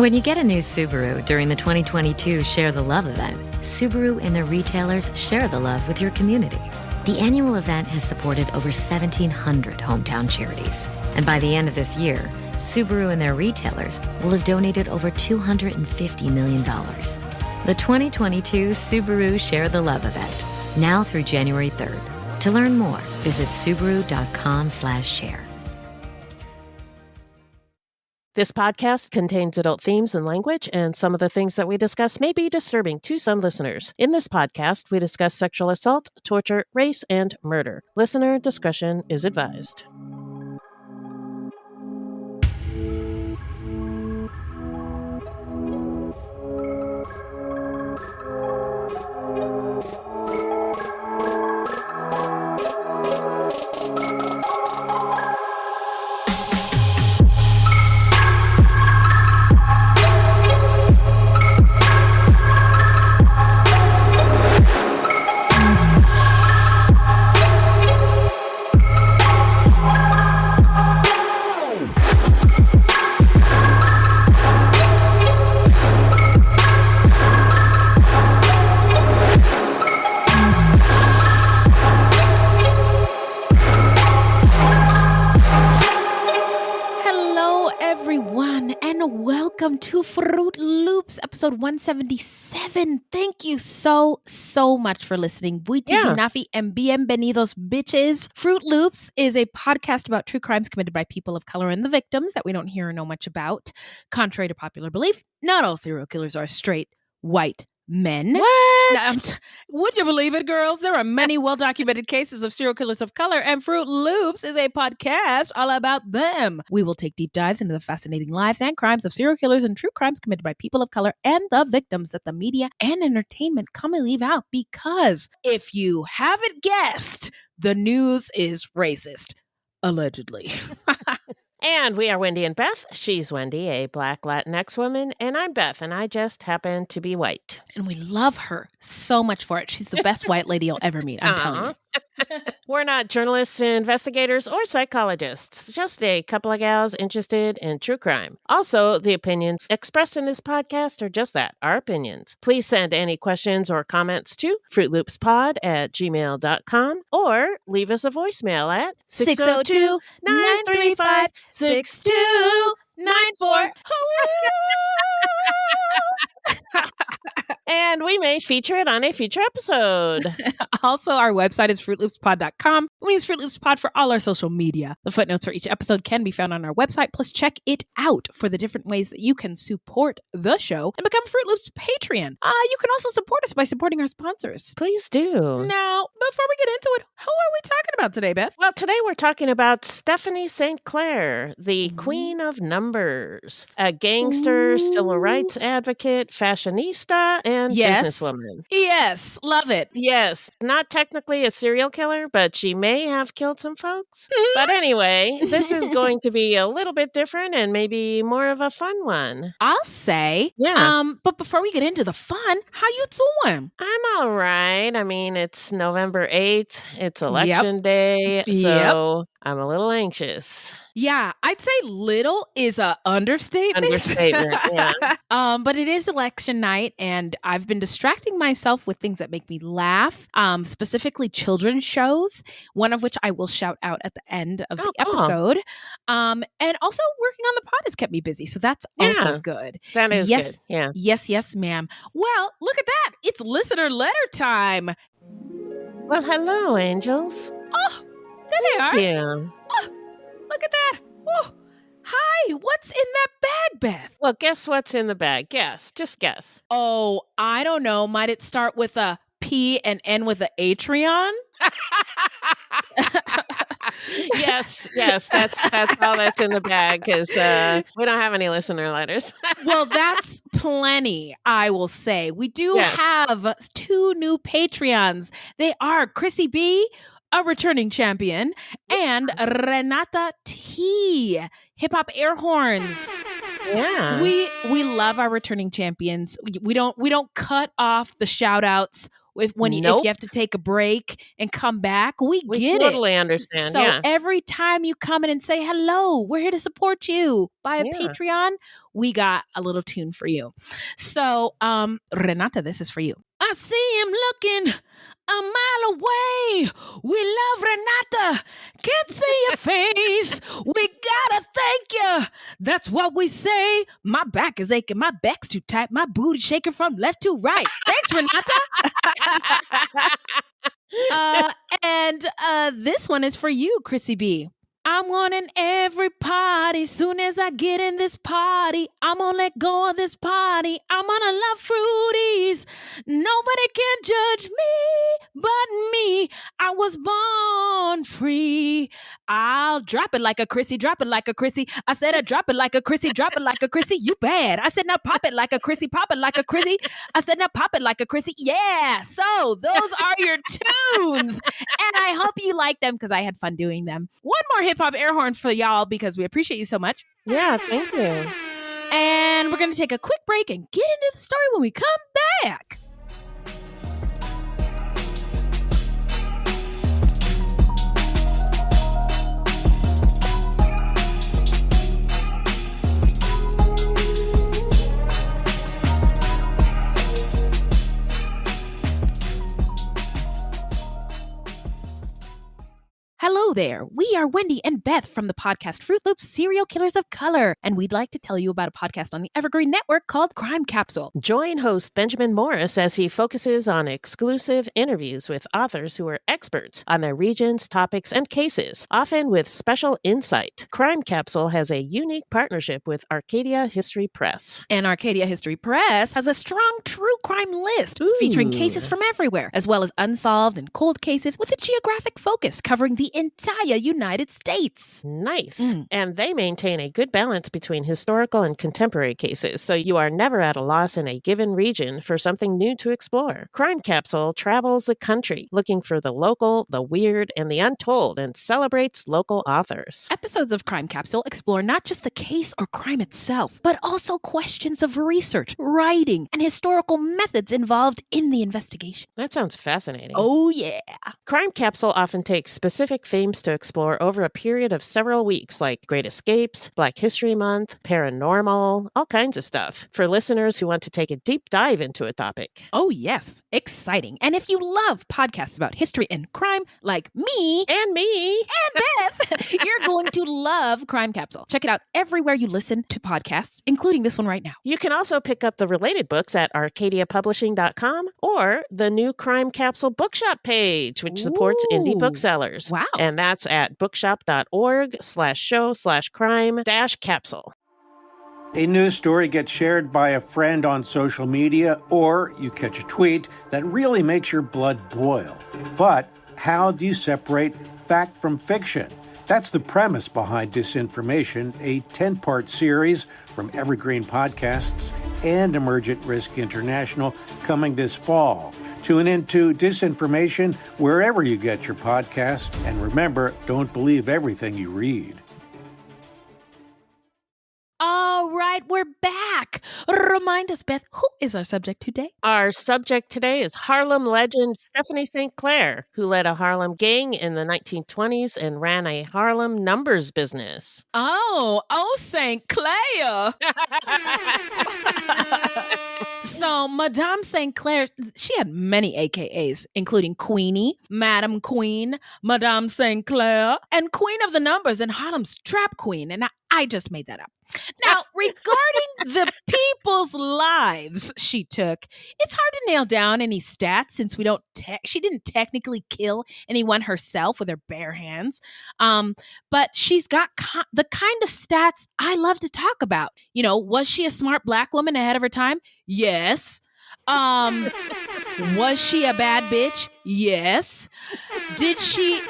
When you get a new Subaru during the 2022 Share the Love event, Subaru and their retailers share the love with your community. The annual event has supported over 1,700 hometown charities. And by the end of this year, Subaru and their retailers will have donated over $250 million. The 2022 Subaru Share the Love event, now through January 3rd. To learn more, visit Subaru.com/share. This podcast contains adult themes and language, and some of the things that we discuss may be disturbing to some listeners. In this podcast, we discuss sexual assault, torture, race, and murder. Listener discretion is advised. Welcome to Fruitloops, episode 177. Thank you so much for listening. Buiti and bienvenidos, bitches. Fruitloops is a podcast about true crimes committed by people of color and the victims that we don't hear or know much about. Contrary to popular belief, not all serial killers are straight, white men. What? Would you believe it, girls? There are many well-documented cases of serial killers of color, and Fruitloops is a podcast all about them. We will take deep dives into the fascinating lives and crimes of serial killers and true crimes committed by people of color and the victims that the media and entertainment commonly leave out, because if you haven't guessed, the news is racist. Allegedly. And we are Wendy and Beth. She's Wendy, a Black Latinx woman, and I'm Beth, and I just happen to be white. And we love her so much for it. She's the best white lady you'll ever meet, I'm telling you. We're not journalists, investigators, or psychologists, just a couple of gals interested in true crime. Also, the opinions expressed in this podcast are just that, our opinions. Please send any questions or comments to fruitloopspod@gmail.com or leave us a voicemail at 602-935-6294. And we may feature it on a future episode. Also, our website is fruitloopspod.com. We use Fruitloopspod for all our social media. The footnotes for each episode can be found on our website. Plus, check it out for the different ways that you can support the show and become Fruit Loops Patreon. You can also support us by supporting our sponsors. Please do. Now, before we get into it, who are we talking about today, Beth? Well, today we're talking about Stephanie St. Clair, the Queen of Numbers, a gangster, civil rights advocate, fashionista, and businesswoman. Yes, love it. Yes, not technically a serial killer, but she may have killed some folks. But anyway, this is going to be a little bit different and maybe more of a fun one. I'll say. Yeah. But before we get into the fun, how you doing? I'm all right. I mean, it's November 8th. It's election day. So I'm a little anxious. Yeah, I'd say little is a understatement. Yeah. But it is election night, and I've been distracting myself with things that make me laugh, specifically children's shows, one of which I will shout out at the end of the episode. And also working on the pod has kept me busy, so that's also good. That is good. Yeah. Yes, ma'am. Well, look at that. It's listener letter time. Well, hello, angels. Oh, there they are. Thank you. Oh, look at that. Oh, hi. What's in that bag, Beth? Well, guess what's in the bag? Guess. Just guess. Oh, I don't know. Might it start with a P and end with a Atreon? Yes, that's all that's in the bag, because we don't have any listener letters. Well, that's plenty, I will say. We do have 2 new Patreons. They are Chrissy B, a returning champion, and Renata T, hip hop air horns. Yeah, we love our returning champions. We don't cut off the shout outs if you have to take a break and come back. We get totally it. Understand. So every time you come in and say hello, we're here to support you. Buy a Patreon. we got a little tune for you. So, Renata, this is for you. I see him looking a mile away. We love Renata. Can't see your face. We gotta thank you. That's what we say. My back is aching. My back's too tight. My booty shaking from left to right. Thanks, Renata. And this one is for you, Chrissy B. I'm wanting every party. Soon as I get in this party, I'm gonna let go of this party. I'm gonna love fruities. Nobody can judge me but me. I was born free. I'll drop it like a Chrissy, drop it like a Chrissy. I said I drop it like a Chrissy, drop it like a Chrissy. You bad. I said now pop it like a Chrissy, pop it like a Chrissy. I said now pop it like a Chrissy. Yeah. So those are your tunes. And I hope you like them because I had fun doing them. One more hip hop air horn for y'all because we appreciate you so much. Yeah, thank you. And we're going to take a quick break and get into the story when we come back. Hello there. We are Wendy and Beth from the podcast Fruitloops, Serial Killers of Color, and we'd like to tell you about a podcast on the Evergreen Network called Crime Capsule. Join host Benjamin Morris as he focuses on exclusive interviews with authors who are experts on their regions, topics, and cases, often with special insight. Crime Capsule has a unique partnership with Arcadia History Press. And Arcadia History Press has a strong true crime list featuring cases from everywhere, as well as unsolved and cold cases with a geographic focus covering the entire United States. Nice. And they maintain a good balance between historical and contemporary cases, so you are never at a loss in a given region for something new to explore. Crime Capsule travels the country looking for the local, the weird, and the untold, and celebrates local authors. Episodes of Crime Capsule explore not just the case or crime itself, but also questions of research, writing, and historical methods involved in the investigation. That sounds fascinating. Oh, yeah. Crime Capsule often takes specific themes to explore over a period of several weeks, like Great Escapes, Black History Month, paranormal, all kinds of stuff, for listeners who want to take a deep dive into a topic. Oh, yes. Exciting. And if you love podcasts about history and crime, like me, And me. and Beth, you're going to love Crime Capsule. Check it out everywhere you listen to podcasts, including this one right now. You can also pick up the related books at arcadiapublishing.com or the new Crime Capsule bookshop page, which supports indie booksellers. Wow. And that's at bookshop.org/show/crime-capsule. A news story gets shared by a friend on social media, or you catch a tweet that really makes your blood boil. But how do you separate fact from fiction? That's the premise behind Disinformation, a 10-part series from Evergreen Podcasts and Emergent Risk International coming this fall. Tune into Disinformation wherever you get your podcasts. And remember, don't believe everything you read. All right, we're back. Remind us, Beth, who is our subject today? Our subject today is Harlem legend Stephanie St. Clair, who led a Harlem gang in the 1920s and ran a Harlem numbers business. Oh, St. Clair. So, Madame St. Clair, she had many AKAs, including Queenie, Madam Queen, Madame St. Clair, and Queen of the Numbers and Harlem's Trap Queen. And I just made that up. Now, regarding the people's lives she took, it's hard to nail down any stats since she didn't technically kill anyone herself with her bare hands. But she's got the kind of stats I love to talk about. You know, was she a smart Black woman ahead of her time? Yes. Was she a bad bitch? Yes. Did she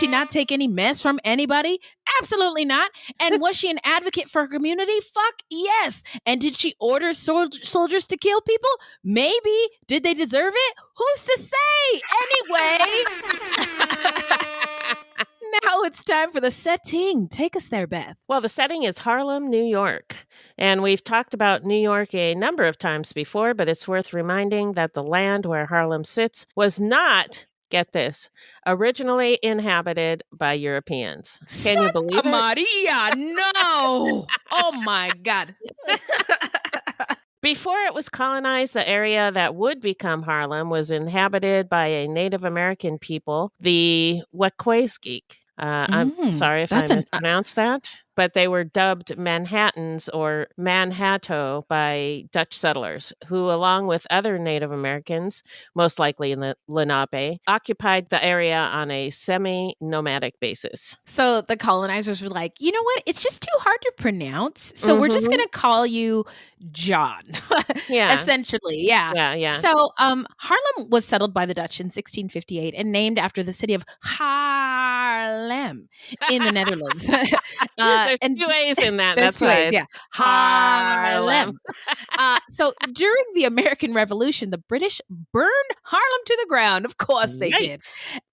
not take any mess from anybody? Absolutely not. And was she an advocate for her community? Fuck yes. And did she order soldiers to kill people? Maybe. Did they deserve it? Who's to say? Anyway. Now it's time for the setting. Take us there, Beth. Well, the setting is Harlem, New York. And we've talked about New York a number of times before, but it's worth reminding that the land where Harlem sits was not, get this, originally inhabited by Europeans. Can you believe it? Maria, no. No. Oh my God. Before it was colonized, the area that would become Harlem was inhabited by a Native American people, the Wekwaskik. I'm sorry if I mispronounced that, but they were dubbed Manhattans or Manhatto by Dutch settlers, who, along with other Native Americans, most likely in the Lenape, occupied the area on a semi-nomadic basis. So the colonizers were like, you know what? It's just too hard to pronounce. So we're just going to call you John. Yeah. Essentially. Yeah. Yeah. So Harlem was settled by the Dutch in 1658 and named after the city of Haarlem in the Netherlands. There's and 2 A's in that. There's That's 2 why. A's, yeah. Haarlem. So during the American Revolution, the British burned Harlem to the ground. Of course they did.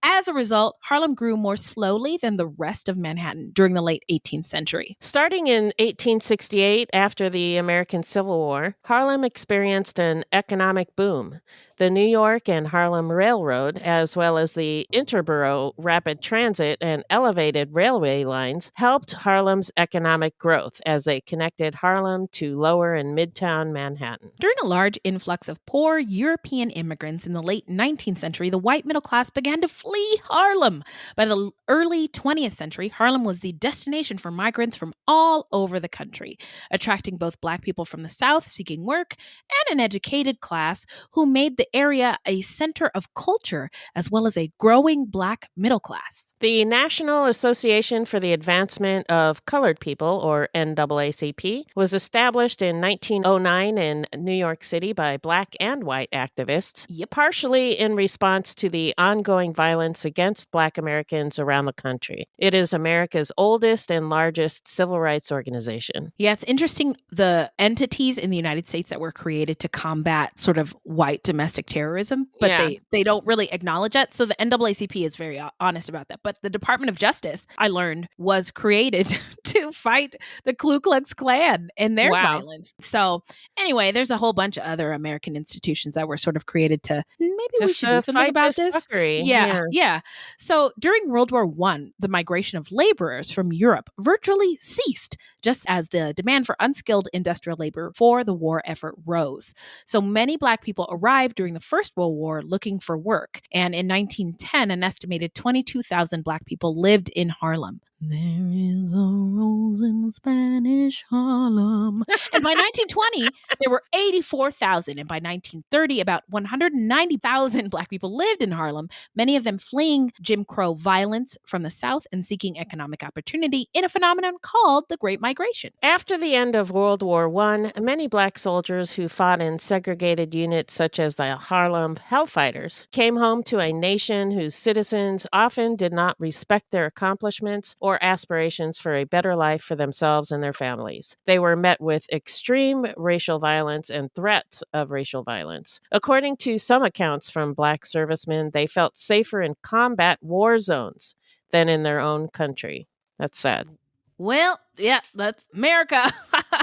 As a result, Harlem grew more slowly than the rest of Manhattan during the late 18th century. Starting in 1868, after the American Civil War, Harlem experienced an economic boom. The New York and Harlem Railroad, as well as the Interborough Rapid Transit and elevated railway lines, helped Harlem's economic growth as they connected Harlem to lower and midtown Manhattan. During a large influx of poor European immigrants in the late 19th century, the white middle class began to flee Harlem. By the early 20th century, Harlem was the destination for migrants from all over the country, attracting both Black people from the South seeking work and an educated class who made the area a center of culture as well as a growing Black middle class. The National Association for the Advancement of Colored People, or NAACP, was established in 1909 in New York City by Black and white activists, partially in response to the ongoing violence against Black Americans around the country. It is America's oldest and largest civil rights organization. Yeah, it's interesting the entities in the United States that were created to combat sort of white domestic terrorism, but they don't really acknowledge that. So the NAACP is very honest about that. But the Department of Justice, I learned, was created to fight the Ku Klux Klan and their violence. So anyway, there's a whole bunch of other American institutions that were sort of created to maybe we should do something about this. Yeah. So during World War I, the migration of laborers from Europe virtually ceased, just as the demand for unskilled industrial labor for the war effort rose. So many Black people arrived during the First World War looking for work. And in 1910, an estimated 22,000 Black people lived in Harlem. There is a rose in Spanish Harlem. And by 1920, there were 84,000. And by 1930, about 190,000 Black people lived in Harlem, many of them fleeing Jim Crow violence from the South and seeking economic opportunity in a phenomenon called the Great Migration. After the end of World War I, many Black soldiers who fought in segregated units such as the Harlem Hellfighters came home to a nation whose citizens often did not respect their accomplishments or aspirations for a better life for themselves and their families. They were met with extreme racial violence and threats of racial violence. According to some accounts from Black servicemen, they felt safer in combat war zones than in their own country. That's sad. Well, yeah, that's America.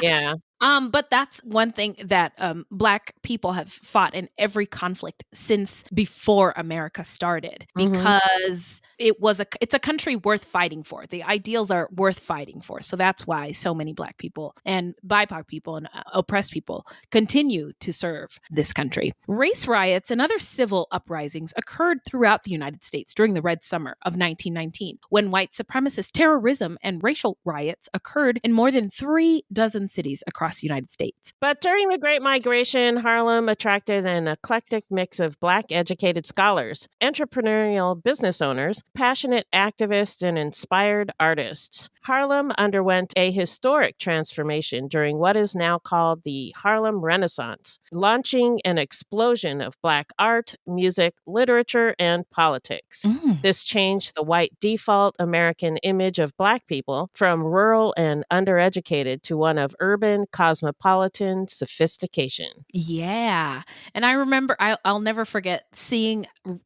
Yeah. But that's one thing that Black people have fought in every conflict since before America started, because it's a country worth fighting for. The ideals are worth fighting for. So that's why so many Black people and BIPOC people and oppressed people continue to serve this country. Race riots and other civil uprisings occurred throughout the United States during the Red Summer of 1919, when white supremacist terrorism and racial riots occurred in more than 36 cities across the United States. But during the Great Migration, Harlem attracted an eclectic mix of Black educated scholars, entrepreneurial business owners, passionate activists, and inspired artists. Harlem underwent a historic transformation during what is now called the Harlem Renaissance, launching an explosion of Black art, music, literature, and politics. This changed the white default American image of Black people from rural and undereducated to one of urban, cosmopolitan sophistication. Yeah. And I remember, I'll never forget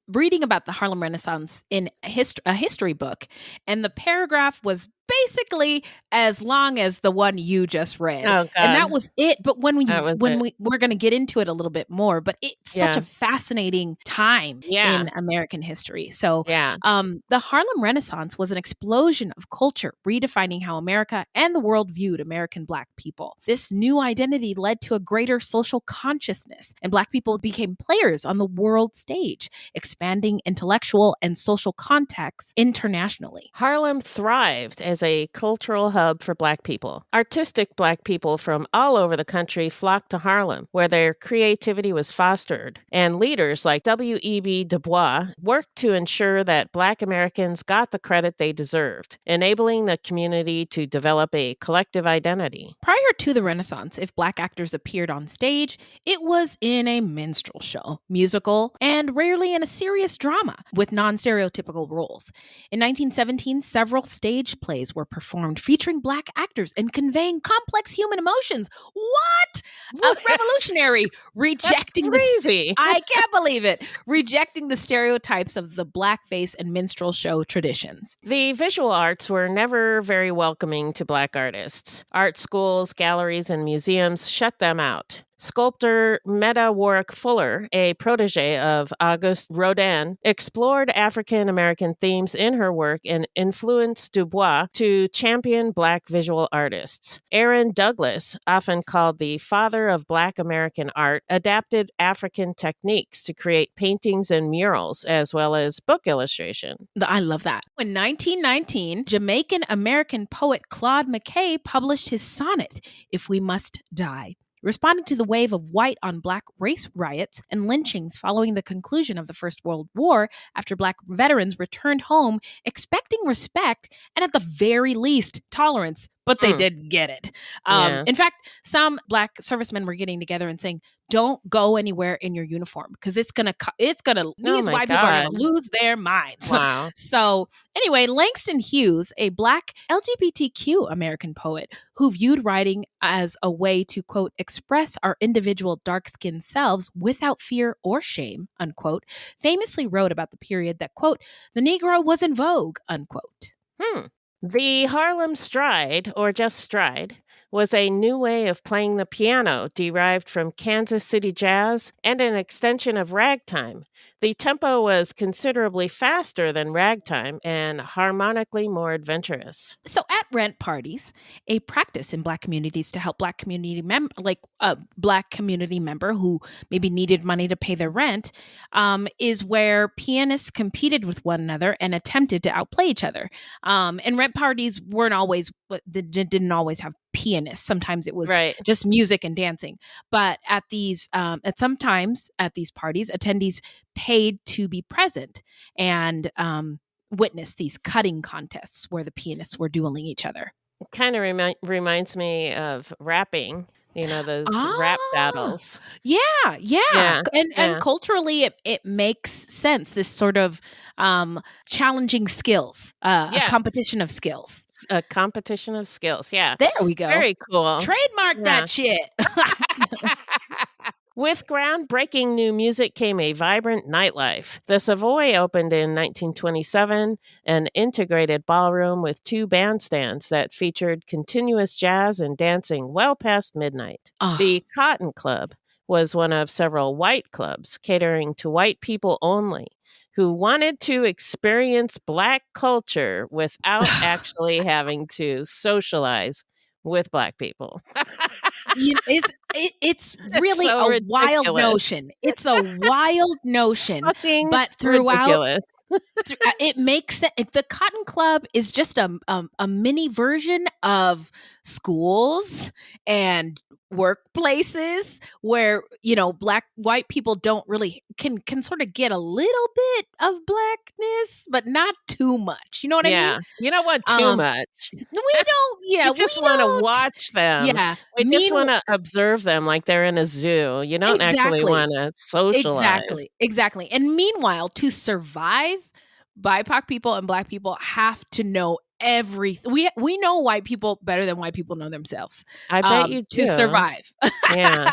reading about the Harlem Renaissance in a history book. And the paragraph was basically as long as the one you just read. Oh, God. And that was it. But when That was it. we're going to get into it a little bit more, but it's such Yeah. a fascinating time Yeah. in American history. So Yeah. the Harlem Renaissance was an explosion of culture, redefining how America and the world viewed American Black people. This new identity led to a greater social consciousness, and Black people became players on the world stage, expanding intellectual and social contexts internationally. Harlem thrived as a cultural hub for Black people. Artistic Black people from all over the country flocked to Harlem, where their creativity was fostered, and leaders like W.E.B. Du Bois worked to ensure that Black Americans got the credit they deserved, enabling the community to develop a collective identity. Prior to the Renaissance, if Black actors appeared on stage, it was in a minstrel show, musical, and rarely in a serious drama with non-stereotypical roles. In 1917, several stage plays were performed featuring Black actors and conveying complex human emotions. What? Revolutionary, rejecting crazy. I can't believe it. Rejecting the stereotypes of the blackface and minstrel show traditions. The visual arts were never very welcoming to Black artists. Art schools, galleries, and museums shut them out. Sculptor Meta Warwick Fuller, a protege of Auguste Rodin, explored African American themes in her work and influenced Du Bois to champion Black visual artists. Aaron Douglas, often called the father of Black American art, adapted African techniques to create paintings and murals, as well as book illustration. I love that. In 1919, Jamaican American poet Claude McKay published his sonnet, If We Must Die, responding to the wave of white on Black race riots and lynchings following the conclusion of the First World War after Black veterans returned home expecting respect and at the very least tolerance, but they didn't get it. In fact, some Black servicemen were getting together and saying, don't go anywhere in your uniform because these white people are going to lose their minds. Wow. So anyway, Langston Hughes, a Black LGBTQ American poet who viewed writing as a way to, quote, express our individual dark-skinned selves without fear or shame, unquote, famously wrote about the period that, quote, the Negro was in vogue, unquote. The Harlem Stride, or just stride, was a new way of playing the piano derived from Kansas City jazz and an extension of ragtime. The tempo was considerably faster than ragtime and harmonically more adventurous. So at rent parties, a practice in Black communities to help Black community Black community member who maybe needed money to pay their rent, is where pianists competed with one another and attempted to outplay each other. And rent parties didn't always have pianists. Sometimes it was just music and dancing. But at these parties, attendees paid to be present and witness these cutting contests where the pianists were dueling each other. It kind of reminds me of rapping. Those rap battles. Yeah. And culturally, it makes sense. This sort of challenging skills, a competition of skills. A competition of skills, yeah. There we go. Very cool. Trademark that shit. With groundbreaking new music came a vibrant nightlife. The Savoy opened in 1927, an integrated ballroom with 2 bandstands that featured continuous jazz and dancing well past midnight. The Cotton Club was one of several white clubs catering to white people only, who wanted to experience Black culture without actually having to socialize with Black people. It's really so a wild notion. It's a wild notion, but throughout it makes sense. If the Cotton Club is just a mini version of schools and workplaces where white people don't really can sort of get a little bit of Blackness, but not too much. You know what I mean? You don't want too much. We don't. Yeah, we just want to watch them. Yeah, we just want to observe them like they're in a zoo. You don't actually want to socialize. Exactly. And meanwhile, to survive, BIPOC people and Black people have to know everything. We know white people better than white people know themselves. I bet you do. To survive. Yeah.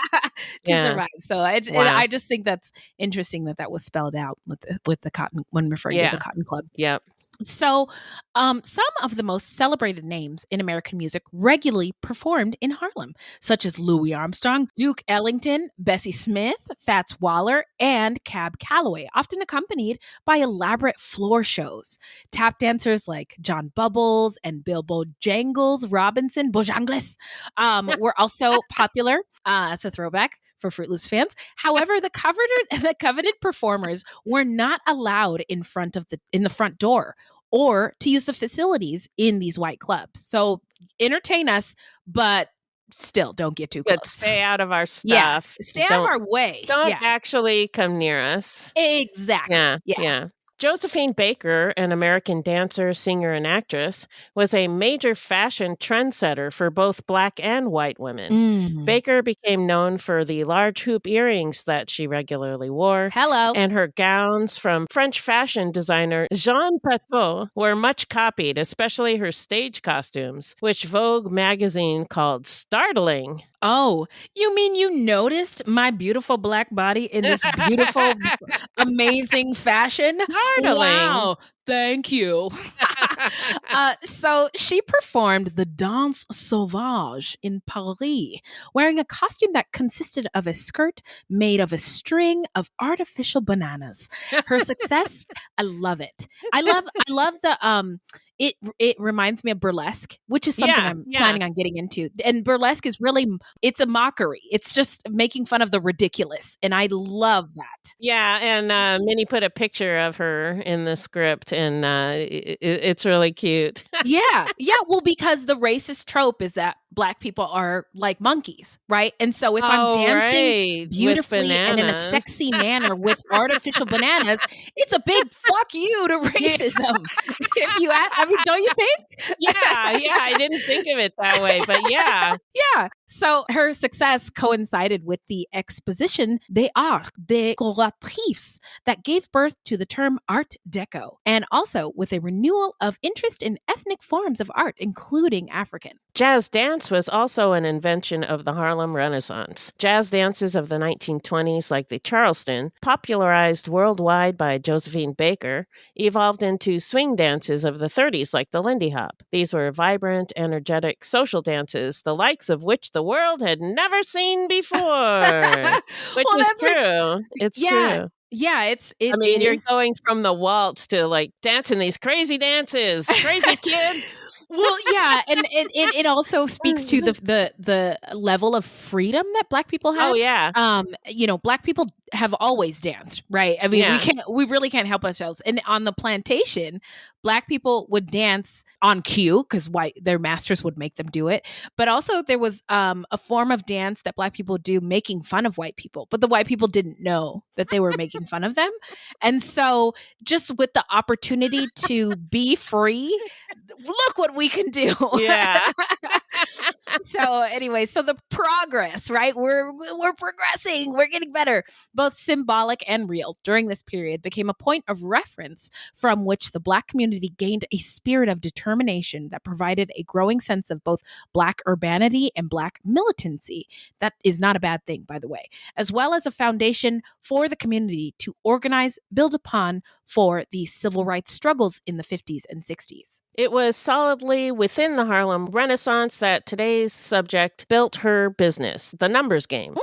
Survive. So I just think that's interesting that was spelled out with the cotton when referring to the Cotton Club. Yep. So, some of the most celebrated names in American music regularly performed in Harlem, such as Louis Armstrong, Duke Ellington, Bessie Smith, Fats Waller, and Cab Calloway, often accompanied by elaborate floor shows. Tap dancers like John Bubbles and Bill Bojangles, were also popular. That's a throwback for Fruitloops fans. However, the coveted performers were not allowed in the front door or to use the facilities in these white clubs. So entertain us, but still don't get too close. But stay out of our stuff. Yeah, stay out of our way. Don't actually come near us. Exactly. Yeah. Josephine Baker, an American dancer, singer, and actress, was a major fashion trendsetter for both Black and white women. Baker became known for the large hoop earrings that she regularly wore. And her gowns from French fashion designer Jean Pateau were much copied, especially her stage costumes, which Vogue magazine called startling. Oh, you mean you noticed my beautiful Black body in this beautiful, amazing fashion? Startling. Wow. Thank you. So she performed the Danse Sauvage in Paris, wearing a costume that consisted of a skirt made of a string of artificial bananas. Her success, I love it. I love the it reminds me of burlesque, which is something I'm planning on getting into. And burlesque is really, it's a mockery. It's just making fun of the ridiculous. And I love that. Yeah. And Minnie put a picture of her in the script, and it's really cute. Yeah. Well, because the racist trope is that Black people are like monkeys, right? And so if I'm dancing beautifully and in a sexy manner with artificial bananas, it's a big fuck you to racism. If you ask, I mean, don't you think? Yeah, I didn't think of it that way, but yeah. Yeah. So her success coincided with the exposition des arts décoratifs that gave birth to the term Art Deco, and also with a renewal of interest in ethnic forms of art, including African. Jazz dance was also an invention of the Harlem Renaissance. Jazz dances of the 1920s, like the Charleston, popularized worldwide by Josephine Baker, evolved into swing dances of the 30s, like the Lindy Hop. These were vibrant, energetic social dances, the likes of which the world had never seen before. Which is true. It's true. Yeah, I mean, you're going from the waltz to like dancing these crazy dances, crazy kids. Well, yeah, and it also speaks to the level of freedom that Black people have. Oh yeah. Black people have always danced, right? I mean, we really can't help ourselves. And on the plantation, Black people would dance on cue because their masters would make them do it. But also there was a form of dance that Black people do making fun of white people, but the white people didn't know that they were making fun of them. And so just with the opportunity to be free, look what we can do. Yeah. So anyway, so the progress, right? We're progressing. We're getting better. Both symbolic and real during this period became a point of reference from which the Black community gained a spirit of determination that provided a growing sense of both Black urbanity and Black militancy. That is not a bad thing, by the way, as well as a foundation for the community to organize, build upon for the civil rights struggles in the 50s and 60s. It was solidly within the Harlem Renaissance that today's subject built her business, the numbers game.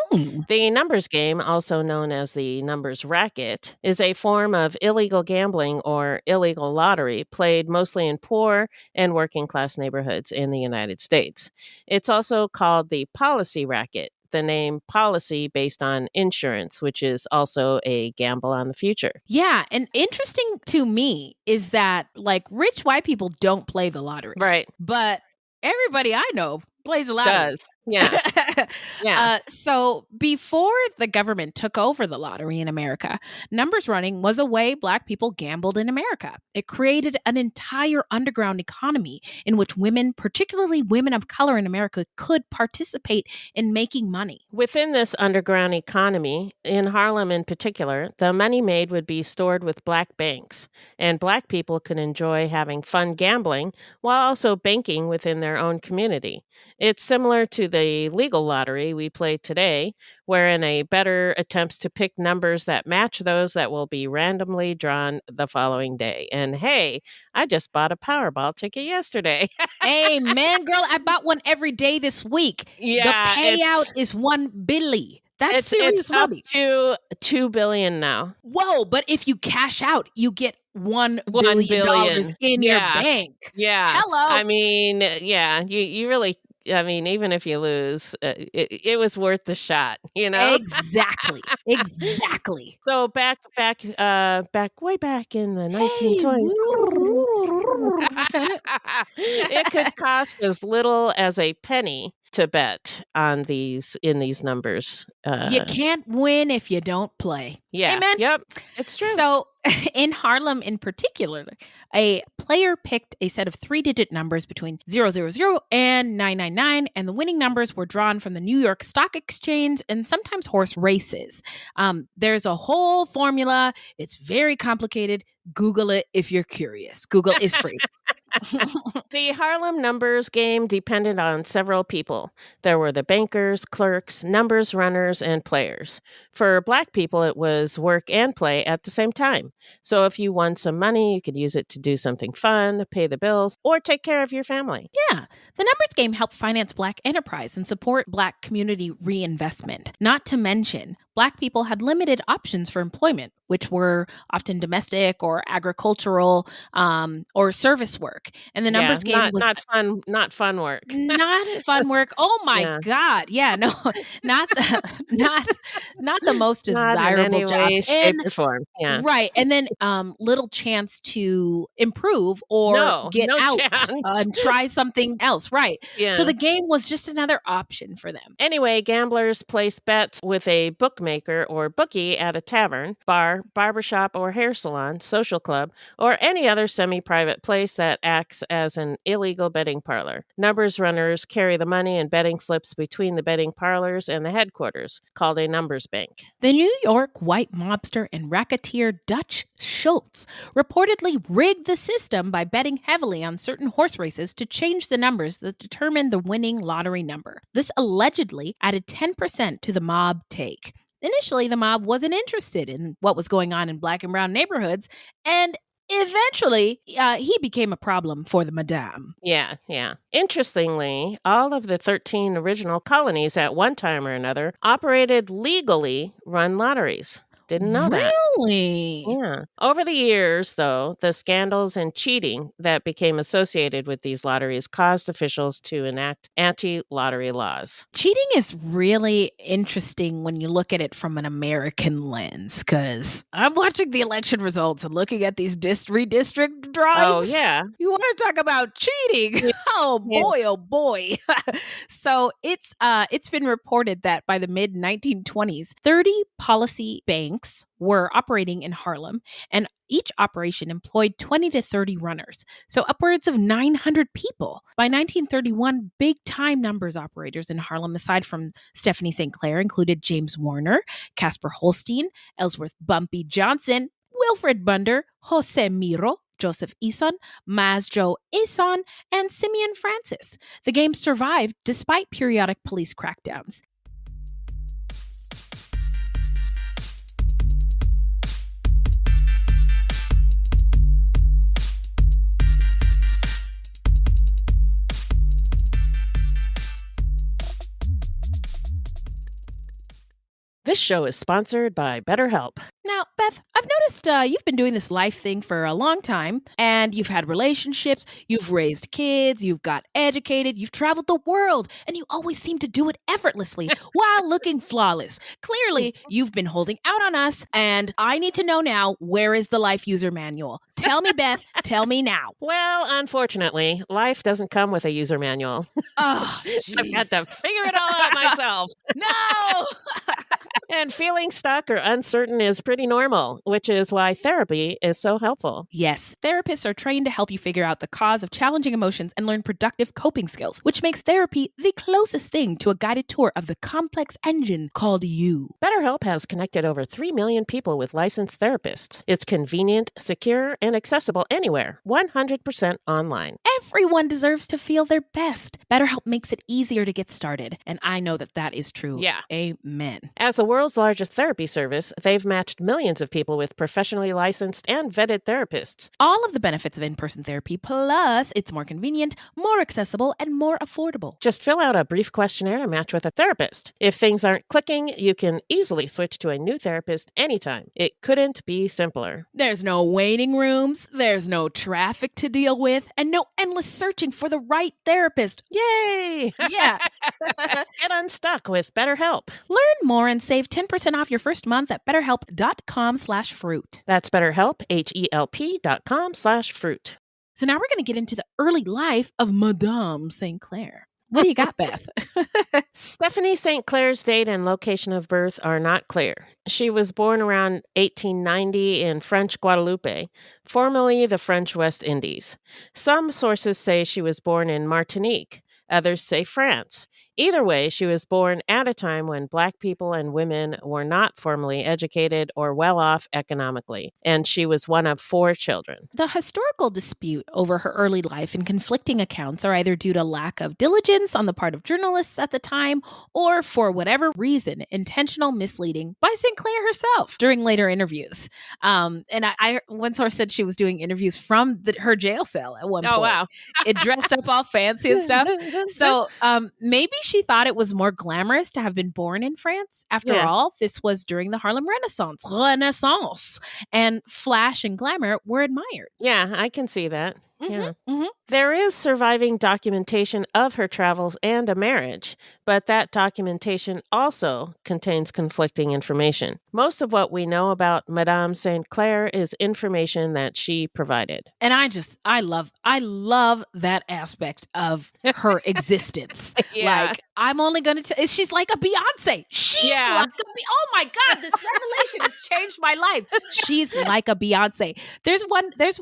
The numbers game, also known as the numbers racket, is a form of illegal gambling or illegal lottery played mostly in poor and working class neighborhoods in the United States. It's also called the policy racket, the name policy based on insurance, which is also a gamble on the future. Yeah. And interesting to me is that like rich white people don't play the lottery. Right. But everybody I know plays the lottery. Does. Yeah. Yeah. So before the government took over the lottery in America, numbers running was a way Black people gambled in America. It created an entire underground economy in which women, particularly women of color in America, could participate in making money. Within this underground economy, in Harlem in particular, the money made would be stored with Black banks, and Black people could enjoy having fun gambling while also banking within their own community. It's similar to the legal lottery we play today, wherein a bettor attempts to pick numbers that match those that will be randomly drawn the following day. And hey, I just bought a Powerball ticket yesterday. Hey, man, girl, I bought one every day this week. Yeah, the payout is $1 billion. That's serious it's up money. to $2 billion now. Whoa, but if you cash out, you get $1 $1 billion in your bank. Yeah. Hello. I mean, yeah, you really, I mean, even if you lose, it was worth the shot, you know? Exactly. So way back in the 1920s, it could cost as little as a penny to bet on in these numbers. You can't win if you don't play. Yeah. Amen. Yep. It's true. So in Harlem in particular, a player picked a set of 3-digit numbers between 000 and 999, and the winning numbers were drawn from the New York Stock Exchange and sometimes horse races. There's a whole formula. It's very complicated. Google it if you're curious. Google is free. The Harlem numbers game depended on several people. There were the bankers, clerks, numbers runners, and players. For Black people, it was work and play at the same time. So if you won some money, you could use it to do something fun, pay the bills, or take care of your family. Yeah. The numbers game helped finance Black enterprise and support Black community reinvestment. Not to mention, Black people had limited options for employment, which were often domestic or agricultural or service work. And the numbers game was not fun work. Not fun work. Oh my God. Yeah, no, not the most desirable not in any way, jobs. shape, or form. Yeah. Right. And then little chance to improve or get out and try something else. Right. Yeah. So the game was just another option for them. Anyway, gamblers place bets with a bookmaker or bookie at a tavern, bar, barbershop or hair salon, social club, or any other semi-private place that acts as an illegal betting parlor. Numbers runners carry the money and betting slips between the betting parlors and the headquarters, called a numbers bank. The New York white mobster and racketeer Dutch Schultz reportedly rigged the system by betting heavily on certain horse races to change the numbers that determined the winning lottery number. This allegedly added 10% to the mob take. Initially, the mob wasn't interested in what was going on in Black and brown neighborhoods, and eventually, he became a problem for the madame. Yeah. Interestingly, all of the 13 original colonies at one time or another operated legally run lotteries. Didn't know that. Really? Yeah. Over the years, though, the scandals and cheating that became associated with these lotteries caused officials to enact anti-lottery laws. Cheating is really interesting when you look at it from an American lens, because I'm watching the election results and looking at these redistrict drawings. Oh, yeah. You want to talk about cheating? Oh, boy. So it's been reported that by the mid-1920s, 30 policy banks were operating in Harlem, and each operation employed 20 to 30 runners, so upwards of 900 people. By 1931, big-time numbers operators in Harlem, aside from Stephanie St. Clair, included James Warner, Casper Holstein, Ellsworth Bumpy Johnson, Wilfred Bunder, Jose Miro, Joseph Eason, Masjo Eason, and Simeon Francis. The game survived despite periodic police crackdowns. This show is sponsored by BetterHelp. Now, Beth, I've noticed you've been doing this life thing for a long time, and you've had relationships, you've raised kids, you've got educated, you've traveled the world, and you always seem to do it effortlessly while looking flawless. Clearly, you've been holding out on us, and I need to know now, where is the life user manual? Tell me, Beth, tell me now. Well, unfortunately, life doesn't come with a user manual. Oh, I've had to figure it all out myself. No! And feeling stuck or uncertain is pretty normal, which is why therapy is so helpful. Yes, therapists are trained to help you figure out the cause of challenging emotions and learn productive coping skills, which makes therapy the closest thing to a guided tour of the complex engine called you. BetterHelp has connected over 3 million people with licensed therapists. It's convenient, secure, and accessible anywhere, 100% online. Everyone deserves to feel their best. BetterHelp makes it easier to get started, and I know that that is true. Yeah. Amen. As the world's largest therapy service, they've matched millions of people with professionally licensed and vetted therapists. All of the benefits of in-person therapy, plus it's more convenient, more accessible, and more affordable. Just fill out a brief questionnaire to match with a therapist. If things aren't clicking, you can easily switch to a new therapist anytime. It couldn't be simpler. There's no waiting rooms, there's no traffic to deal with, and no endless searching for the right therapist. Yay! Yeah. Get unstuck with BetterHelp. Learn more and save 10% off your first month at betterhelp.com/fruit. That's BetterHelp, HELP.com/fruit. So now we're going to get into the early life of Madame St. Clair. What do you got, Beth? Stephanie St. Clair's date and location of birth are not clear. She was born around 1890 in French Guadeloupe, formerly the French West Indies. Some sources say she was born in Martinique. Others say France. Either way, she was born at a time when Black people and women were not formally educated or well off economically, and she was one of 4 children. The historical dispute over her early life and conflicting accounts are either due to lack of diligence on the part of journalists at the time, or for whatever reason, intentional misleading by St. Clair herself during later interviews. And I one source said she was doing interviews from her jail cell at one point. Oh, wow. It dressed up all fancy and stuff. So maybe she thought it was more glamorous to have been born in France. After all, this was during the Harlem Renaissance, and flash and glamour were admired. Yeah, I can see that. Yeah. Mm-hmm. There is surviving documentation of her travels and a marriage, but that documentation also contains conflicting information. Most of what we know about Madame St. Clair is information that she provided. And I love that aspect of her existence. Yeah. Like, I'm only going to she's like a Beyonce. She's like oh my God, this revelation has changed my life. She's like a Beyonce. There's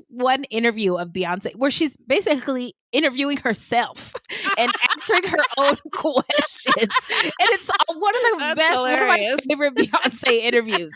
one interview of Beyonce where she's basically interviewing herself and answering her own questions. And it's one of the best, hilarious. One of my favorite Beyonce interviews.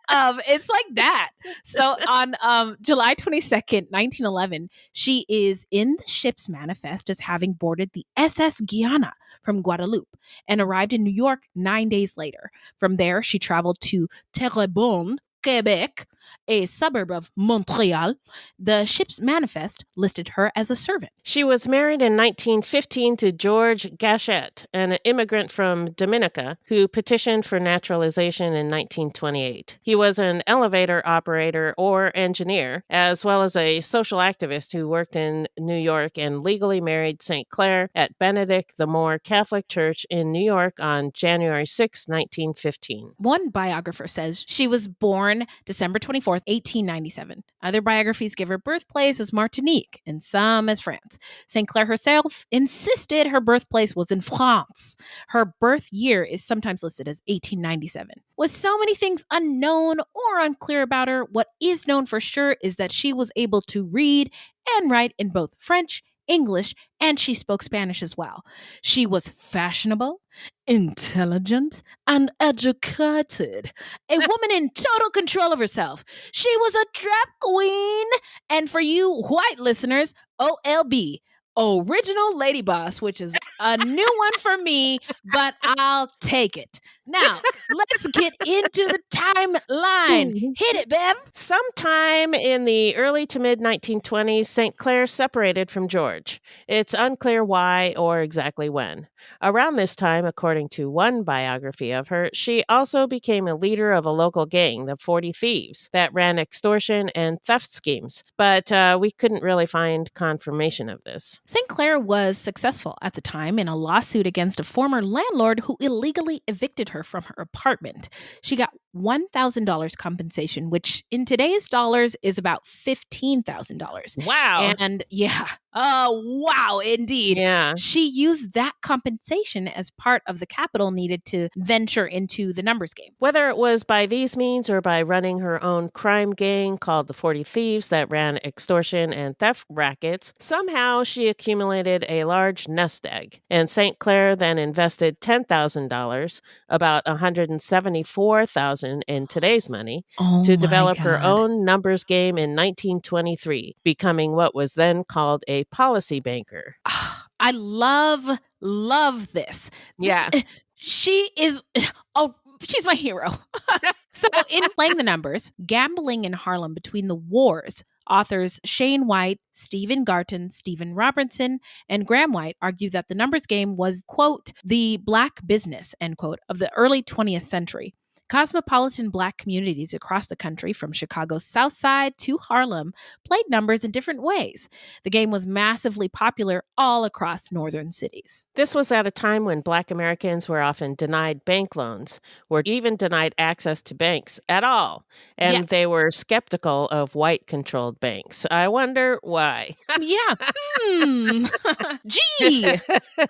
It's like that. So on July 22nd, 1911, she is in the ship's manifest as having boarded the SS Guyana from Guadeloupe and arrived in New York 9 days later. From there, she traveled to Terrebonne, Quebec, a suburb of Montreal. The ship's manifest listed her as a servant. She was married in 1915 to George Gachette, an immigrant from Dominica who petitioned for naturalization in 1928. He was an elevator operator or engineer, as well as a social activist who worked in New York and legally married St. Clair at Benedict the Moor Catholic Church in New York on January 6, 1915. One biographer says she was born December 24th, 1897. Other biographies give her birthplace as Martinique and some as France. St. Clair herself insisted her birthplace was in France. Her birth year is sometimes listed as 1897. With so many things unknown or unclear about her, what is known for sure is that she was able to read and write in both French, English, and she spoke Spanish as well. She was fashionable, intelligent, and educated. A woman in total control of herself. She was a drag queen. And for you white listeners, OLB, Original Lady Boss, which is a new one for me, but I'll take it. Now, let's get into the timeline. Hit it, Bev. Sometime in the early to mid-1920s, St. Clair separated from George. It's unclear why or exactly when. Around this time, according to one biography of her, she also became a leader of a local gang, the 40 Thieves, that ran extortion and theft schemes. But we couldn't really find confirmation of this. St. Clair was successful at the time in a lawsuit against a former landlord who illegally evicted her from her apartment. She got $1,000 compensation, which in today's dollars is about $15,000. Wow. And yeah, Wow, indeed. Yeah. She used that compensation as part of the capital needed to venture into the numbers game. Whether it was by these means or by running her own crime gang called the 40 Thieves that ran extortion and theft rackets, somehow she accumulated a large nest egg. And St. Clair then invested $10,000, about $174,000 in today's money, to develop her own numbers game in 1923, becoming what was then called a policy banker. I love this. Yeah. She's my hero. So in Playing the Numbers, Gambling in Harlem Between the Wars, authors Shane White, Stephen Garton, Stephen Robertson, and Graham White argue that the numbers game was, quote, the black business, end quote, of the early 20th century. Cosmopolitan Black communities across the country, from Chicago's South Side to Harlem, played numbers in different ways. The game was massively popular all across northern cities. This was at a time when Black Americans were often denied bank loans, were even denied access to banks at all, and they were skeptical of white-controlled banks. I wonder why. Gee!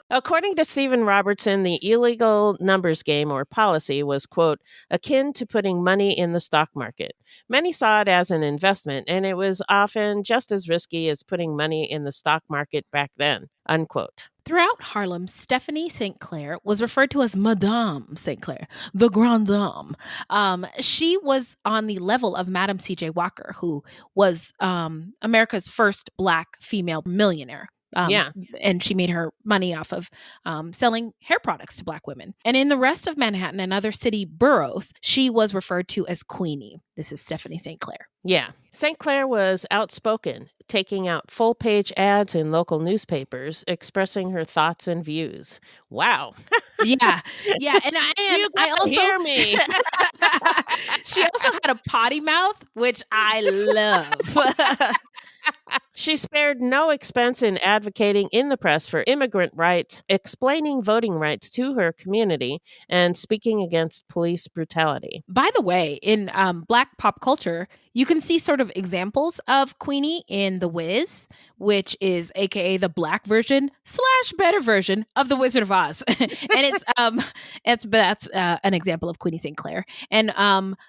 According to Stephen Robertson, the illegal numbers game or policy was, quote, akin to putting money in the stock market. Many saw it as an investment, and it was often just as risky as putting money in the stock market back then, unquote. Throughout Harlem, Stephanie St. Clair was referred to as Madame St. Clair, the Grande Dame. She was on the level of Madame C.J. Walker, who was America's first Black female millionaire. And she made her money off of selling hair products to Black women. And in the rest of Manhattan and other city boroughs, she was referred to as Queenie. This is Stephanie St. Clair. Yeah. St. Clair was outspoken, taking out full-page ads in local newspapers, expressing her thoughts and views. Wow. Yeah. And I also hear me. She also had a potty mouth, which I love. She spared no expense in advocating in the press for immigrant rights, explaining voting rights to her community, and speaking against police brutality. By the way, in Black pop culture, you can see sort of examples of Queenie in The Wiz, which is AKA the Black version / better version of The Wizard of Oz. And that's an example of Queenie St. Clair. And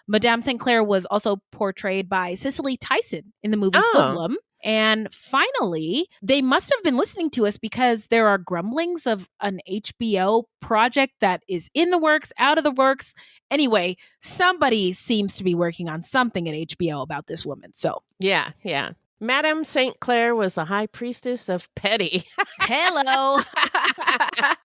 Madame St. Clair was also portrayed by Cicely Tyson in the movie Hoodlum. And finally, they must have been listening to us because there are grumblings of an HBO project that is in the works, out of the works. Anyway, somebody seems to be working on something at HBO about this woman. So, yeah. Madame St. Clair was the high priestess of petty. Hello.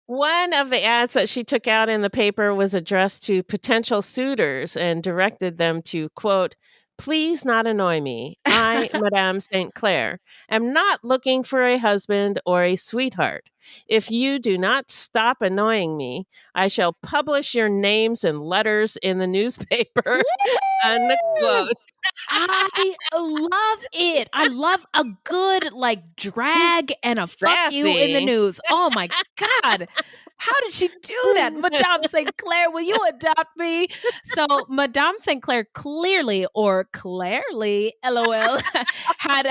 One of the ads that she took out in the paper was addressed to potential suitors and directed them to, quote, please not annoy me. I, Madame St. Clair, am not looking for a husband or a sweetheart. If you do not stop annoying me, I shall publish your names and letters in the newspaper. Unquote. I love it. I love a good drag and a fuck you in the news. Oh my God. How did she do that? Madame St. Clair, will you adopt me? So Madame St. Clair clearly, or Clairly, LOL, had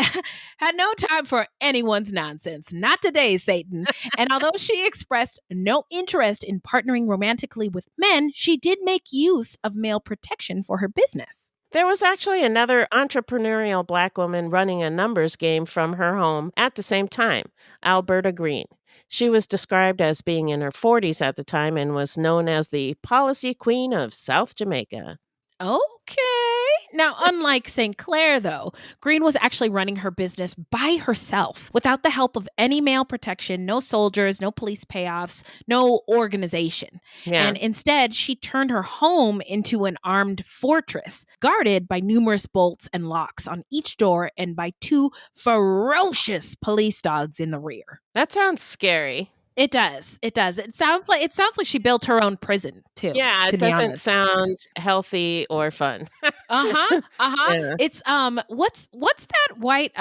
no time for anyone's nonsense. Not today, Satan. And although she expressed no interest in partnering romantically with men, she did make use of male protection for her business. There was actually another entrepreneurial Black woman running a numbers game from her home at the same time, Alberta Green. She was described as being in her 40s at the time and was known as the policy queen of South Jamaica. Okay. Now, unlike St. Clair, though, Green was actually running her business by herself without the help of any male protection, no soldiers, no police payoffs, no organization. Yeah. And instead, she turned her home into an armed fortress, guarded by numerous bolts and locks on each door and by 2 ferocious police dogs in the rear. That sounds scary. It does. It does. It sounds like she built her own prison too. Yeah, to it be doesn't honest. sound healthy or fun. Yeah. It's what's that white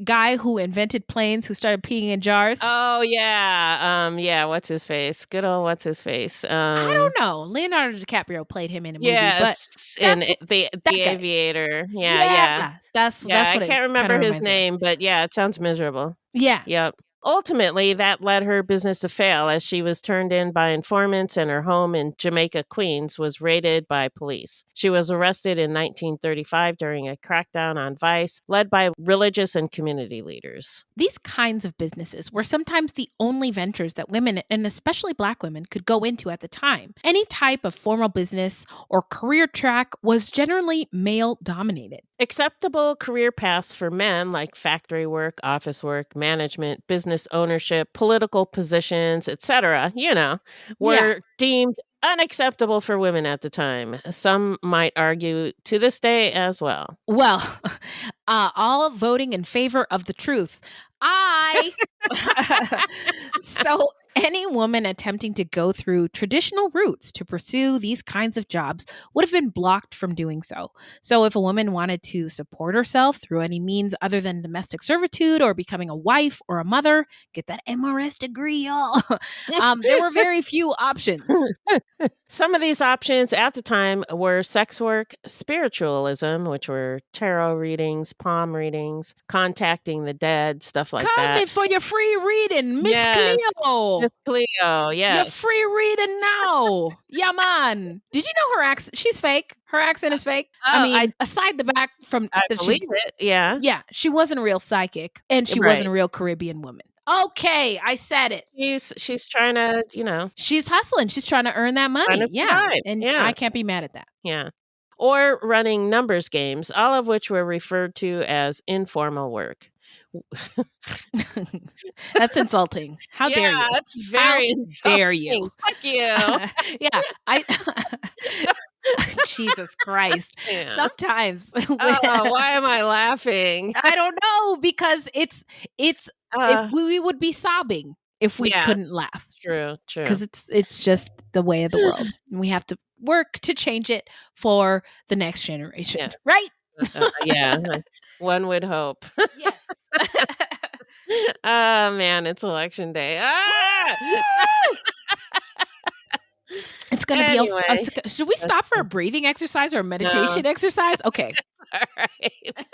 guy who invented planes who started peeing in jars? Oh yeah. What's his face? Good old what's his face? I don't know. Leonardo DiCaprio played him in a movie, Yes, but and that's the guy. Aviator. Yeah. That's what I it can't remember kinda his reminds me of. name, but yeah, it sounds miserable. Yeah. Yep. Ultimately, that led her business to fail as she was turned in by informants and her home in Jamaica, Queens was raided by police. She was arrested in 1935 during a crackdown on vice led by religious and community leaders. These kinds of businesses were sometimes the only ventures that women, and especially Black women, could go into at the time. Any type of formal business or career track was generally male-dominated. Acceptable career paths for men like factory work, office work, management, business ownership, political positions, etc., were deemed unacceptable for women at the time. Some might argue to this day as well. Well, all voting in favor of the truth. So any woman attempting to go through traditional routes to pursue these kinds of jobs would have been blocked from doing so. So if a woman wanted to support herself through any means other than domestic servitude or becoming a wife or a mother, get that MRS degree, y'all. There were very few options. Some of these options at the time were sex work, spiritualism, which were tarot readings, palm readings, contacting the dead, stuff like that. Call me for your free reading, Miss Cleo. Miss Cleo, yes. Your free reading now. Yeah, man. Did you know her accent? She's fake. Her accent is fake. Aside the back from... I believe it, yeah. Yeah, she wasn't a real psychic, and she wasn't a real Caribbean woman. Okay, I said it. She's trying to, She's hustling. She's trying to earn that money. I can't be mad at that. Yeah. Or running numbers games, all of which were referred to as informal work. That's insulting. How dare you? That's very insulting. Dare you? Fuck you. Jesus Christ. Yeah. Sometimes. Why am I laughing? I don't know, because we would be sobbing if we couldn't laugh. True. Because it's just the way of the world. And we have to work to change it for the next generation. Right? One would hope. Yes. Oh man, it's election day. It's going to be should we stop for a breathing exercise or a meditation exercise? Okay. All right.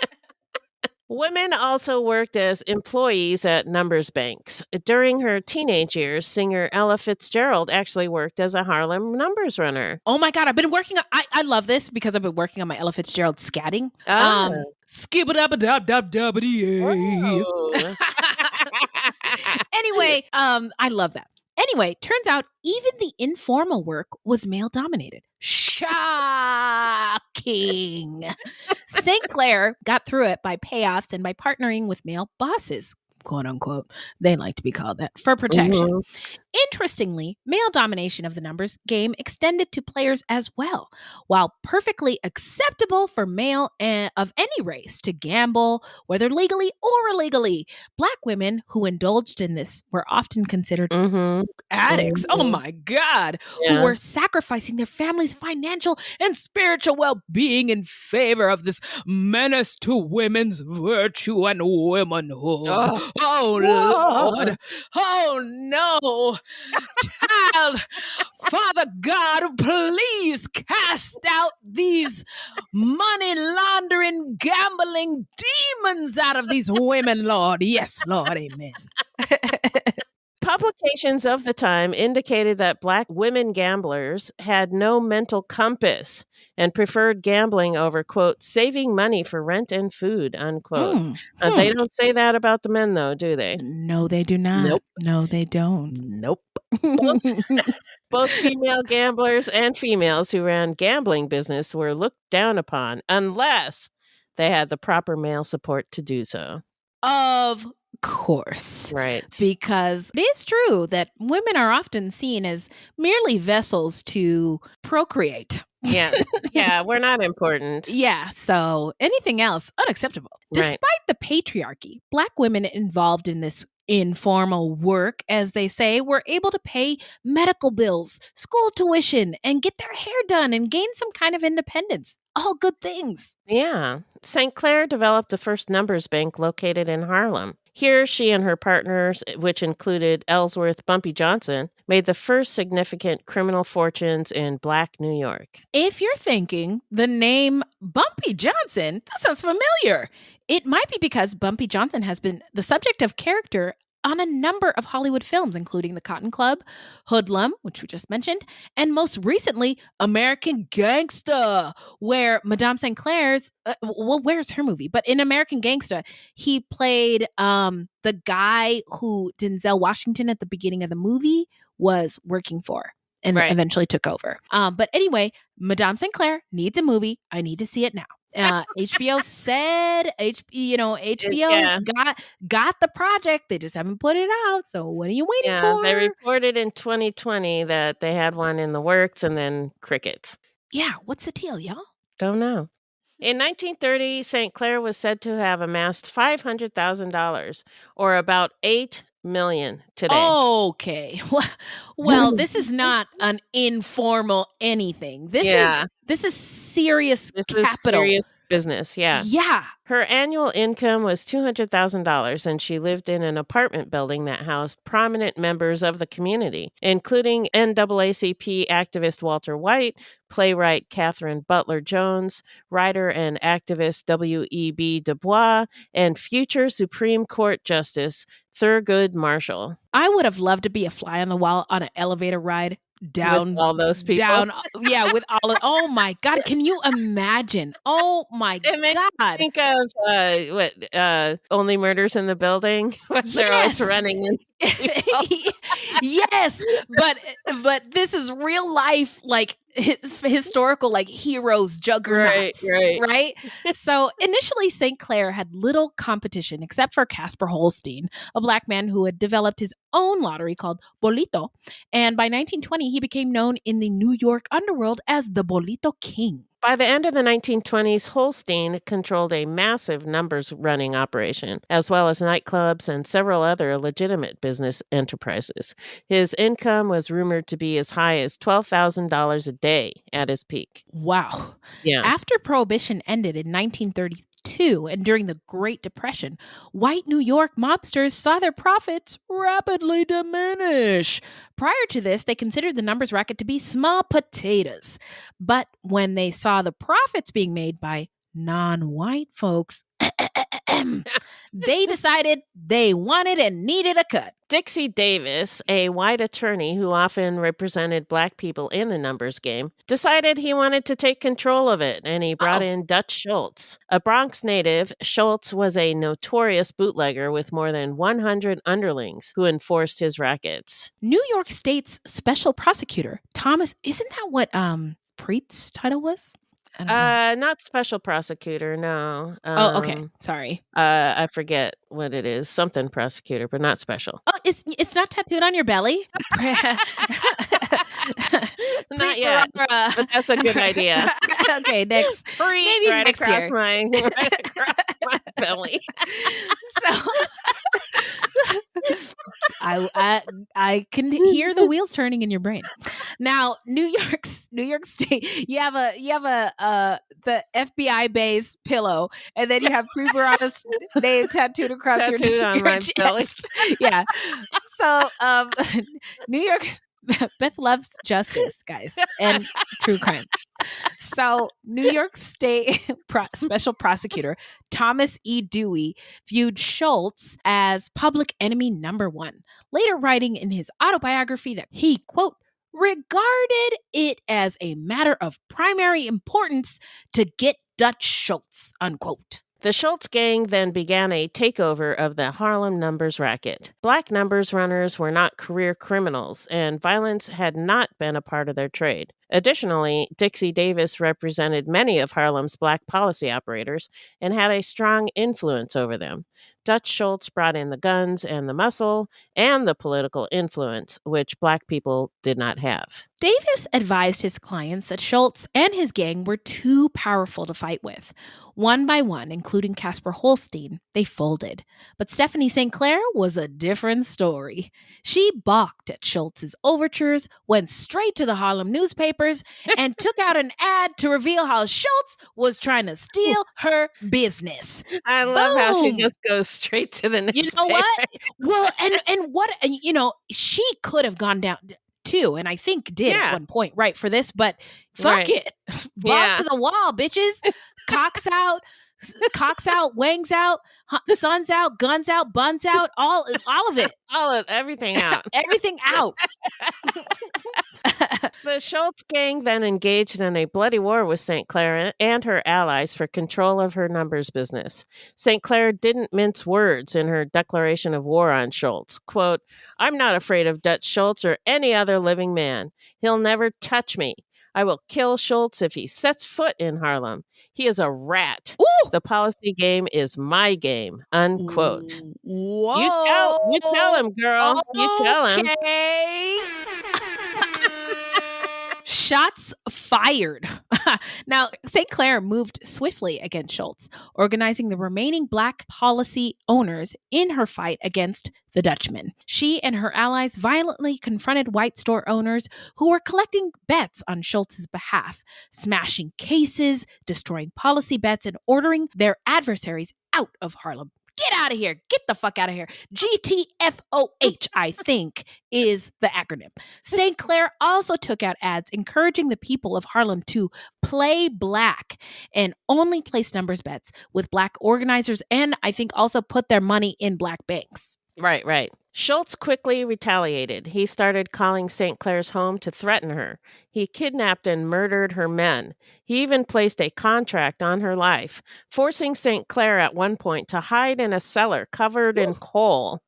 Women also worked as employees at numbers banks. During her teenage years, singer Ella Fitzgerald actually worked as a Harlem numbers runner. Oh my God, I've been working on, I love this because I've been working on my Ella Fitzgerald scatting. Anyway, I love that. Anyway, turns out even the informal work was male dominated. Shocking. St. Clair got through it by payoffs and by partnering with male bosses, quote unquote. They like to be called that, for protection. Mm-hmm. Interestingly, male domination of the numbers game extended to players as well. While perfectly acceptable for male of any race to gamble, whether legally or illegally, Black women who indulged in this were often considered addicts. Oh my God. Who were sacrificing their family's financial and spiritual well-being in favor of this menace to women's virtue and womanhood. Oh Lord. Oh no. Child, Father God, please cast out these money laundering, gambling demons out of these women, Lord. Yes, Lord, amen. Publications of the time indicated that Black women gamblers had no mental compass and preferred gambling over, quote, saving money for rent and food, unquote. They don't say that about the men, though, do they? No, they do not. Nope. No, they don't. Nope. Both female gamblers and females who ran gambling business were looked down upon unless they had the proper male support to do so. Of course. Right. Because it is true that women are often seen as merely vessels to procreate. Yeah. Yeah, we're not important. Yeah, so anything else, unacceptable. Right. Despite the patriarchy, Black women involved in this informal work, as they say, were able to pay medical bills, school tuition, and get their hair done and gain some kind of independence. All good things. Yeah. St. Clair developed the first numbers bank located in Harlem. Here, she and her partners, which included Ellsworth Bumpy Johnson, made the first significant criminal fortunes in Black New York. If you're thinking the name Bumpy Johnson, that sounds familiar. It might be because Bumpy Johnson has been the subject of character on a number of Hollywood films, including The Cotton Club, Hoodlum, which we just mentioned, and most recently, American Gangster, where Madame St. Clair's, where's her movie? But in American Gangster, he played the guy who Denzel Washington at the beginning of the movie was working for and eventually took over. But anyway, Madame St. Clair needs a movie. I need to see it now. HBO said, HBO's got the project. They just haven't put it out. So what are you waiting for? They reported in 2020 that they had one in the works and then crickets. Yeah, what's the deal, y'all? Don't know. In 1930, St. Clair was said to have amassed $500,000, or about $8 million today. Okay. Well, this is not an informal anything. This is serious capital. Is serious business, yeah. Yeah. Her annual income was $200,000, and she lived in an apartment building that housed prominent members of the community, including NAACP activist Walter White, playwright Catherine Butler Jones, writer and activist W.E.B. Du Bois, and future Supreme Court Justice Thurgood Marshall. I would have loved to be a fly on the wall on an elevator ride down with all those people. With all of, oh my God, can you imagine? Oh my God. Think of Only Murders in the Building. They're always running in. Yes, but this is real life, like historical, like heroes, juggernauts, right? So initially, St. Clair had little competition except for Casper Holstein, a Black man who had developed his own lottery called Bolito, and by 1920 he became known in the New York underworld as the Bolito King. By the end of the 1920s, Holstein controlled a massive numbers running operation, as well as nightclubs and several other legitimate business enterprises. His income was rumored to be as high as $12,000 a day at his peak. Wow. Yeah. After Prohibition ended in 1932, and during the Great Depression, white New York mobsters saw their profits rapidly diminish. Prior to this, they considered the numbers racket to be small potatoes. But when they saw the profits being made by non-white folks, they decided they wanted and needed a cut. Dixie Davis, a white attorney who often represented Black people in the numbers game, decided he wanted to take control of it, and he brought in Dutch Schultz. A Bronx native, Schultz was a notorious bootlegger with more than 100 underlings who enforced his rackets. New York State's special prosecutor, Thomas, isn't that what Preet's title was? Not special prosecutor, no. Okay. Sorry. I forget what it is. Something prosecutor, but not special. Oh, it's not tattooed on your belly? Not yet, but that's a good idea. Okay, next. Maybe right next across year. my belly. So I can hear the wheels turning in your brain. Now, New York State, you have the FBI base pillow, and then you have Preet name tattooed across your chest. Belly. Yeah. So, New York, Beth loves justice, guys, and true crime. So, New York State Special Prosecutor Thomas E. Dewey viewed Schultz as public enemy number one, later writing in his autobiography that he, quote, regarded it as a matter of primary importance to get Dutch Schultz, unquote. The Schultz gang then began a takeover of the Harlem numbers racket. Black numbers runners were not career criminals, and violence had not been a part of their trade. Additionally, Dixie Davis represented many of Harlem's black policy operators and had a strong influence over them. Dutch Schultz brought in the guns and the muscle and the political influence, which black people did not have. Davis advised his clients that Schultz and his gang were too powerful to fight with. One by one, including Casper Holstein, they folded. But Stephanie St. Clair was a different story. She balked at Schultz's overtures, went straight to the Harlem newspapers, and took out an ad to reveal how Schultz was trying to steal her business. I love how she Boom! just goes straight to the newspaper. You know what? Well, and she could have gone down too, and I think did at one point, right, for this, but fuck it. Balls to the wall, bitches. Cocks out, wangs out, suns out, guns out, buns out, all of it. Everything out. Everything out. The Schultz gang then engaged in a bloody war with St. Clair and her allies for control of her numbers business. St. Clair didn't mince words in her declaration of war on Schultz. Quote, "I'm not afraid of Dutch Schultz or any other living man. He'll never touch me. I will kill Schultz if he sets foot in Harlem. He is a rat. Ooh. The policy game is my game." Unquote. Whoa. You tell him, girl. You tell him. Okay. Shots fired. Now, St. Clair moved swiftly against Schultz, organizing the remaining black policy owners in her fight against the Dutchman. She and her allies violently confronted white store owners who were collecting bets on Schultz's behalf, smashing cases, destroying policy bets, and ordering their adversaries out of Harlem. Get out of here. Get the fuck out of here. GTFOH, I think, is the acronym. St. Clair also took out ads encouraging the people of Harlem to play black and only place numbers bets with black organizers, and I think also put their money in black banks. Right. Schultz quickly retaliated. He started calling St. Clair's home to threaten her. He kidnapped and murdered her men. He even placed a contract on her life, forcing St. Clair at one point to hide in a cellar covered in coal.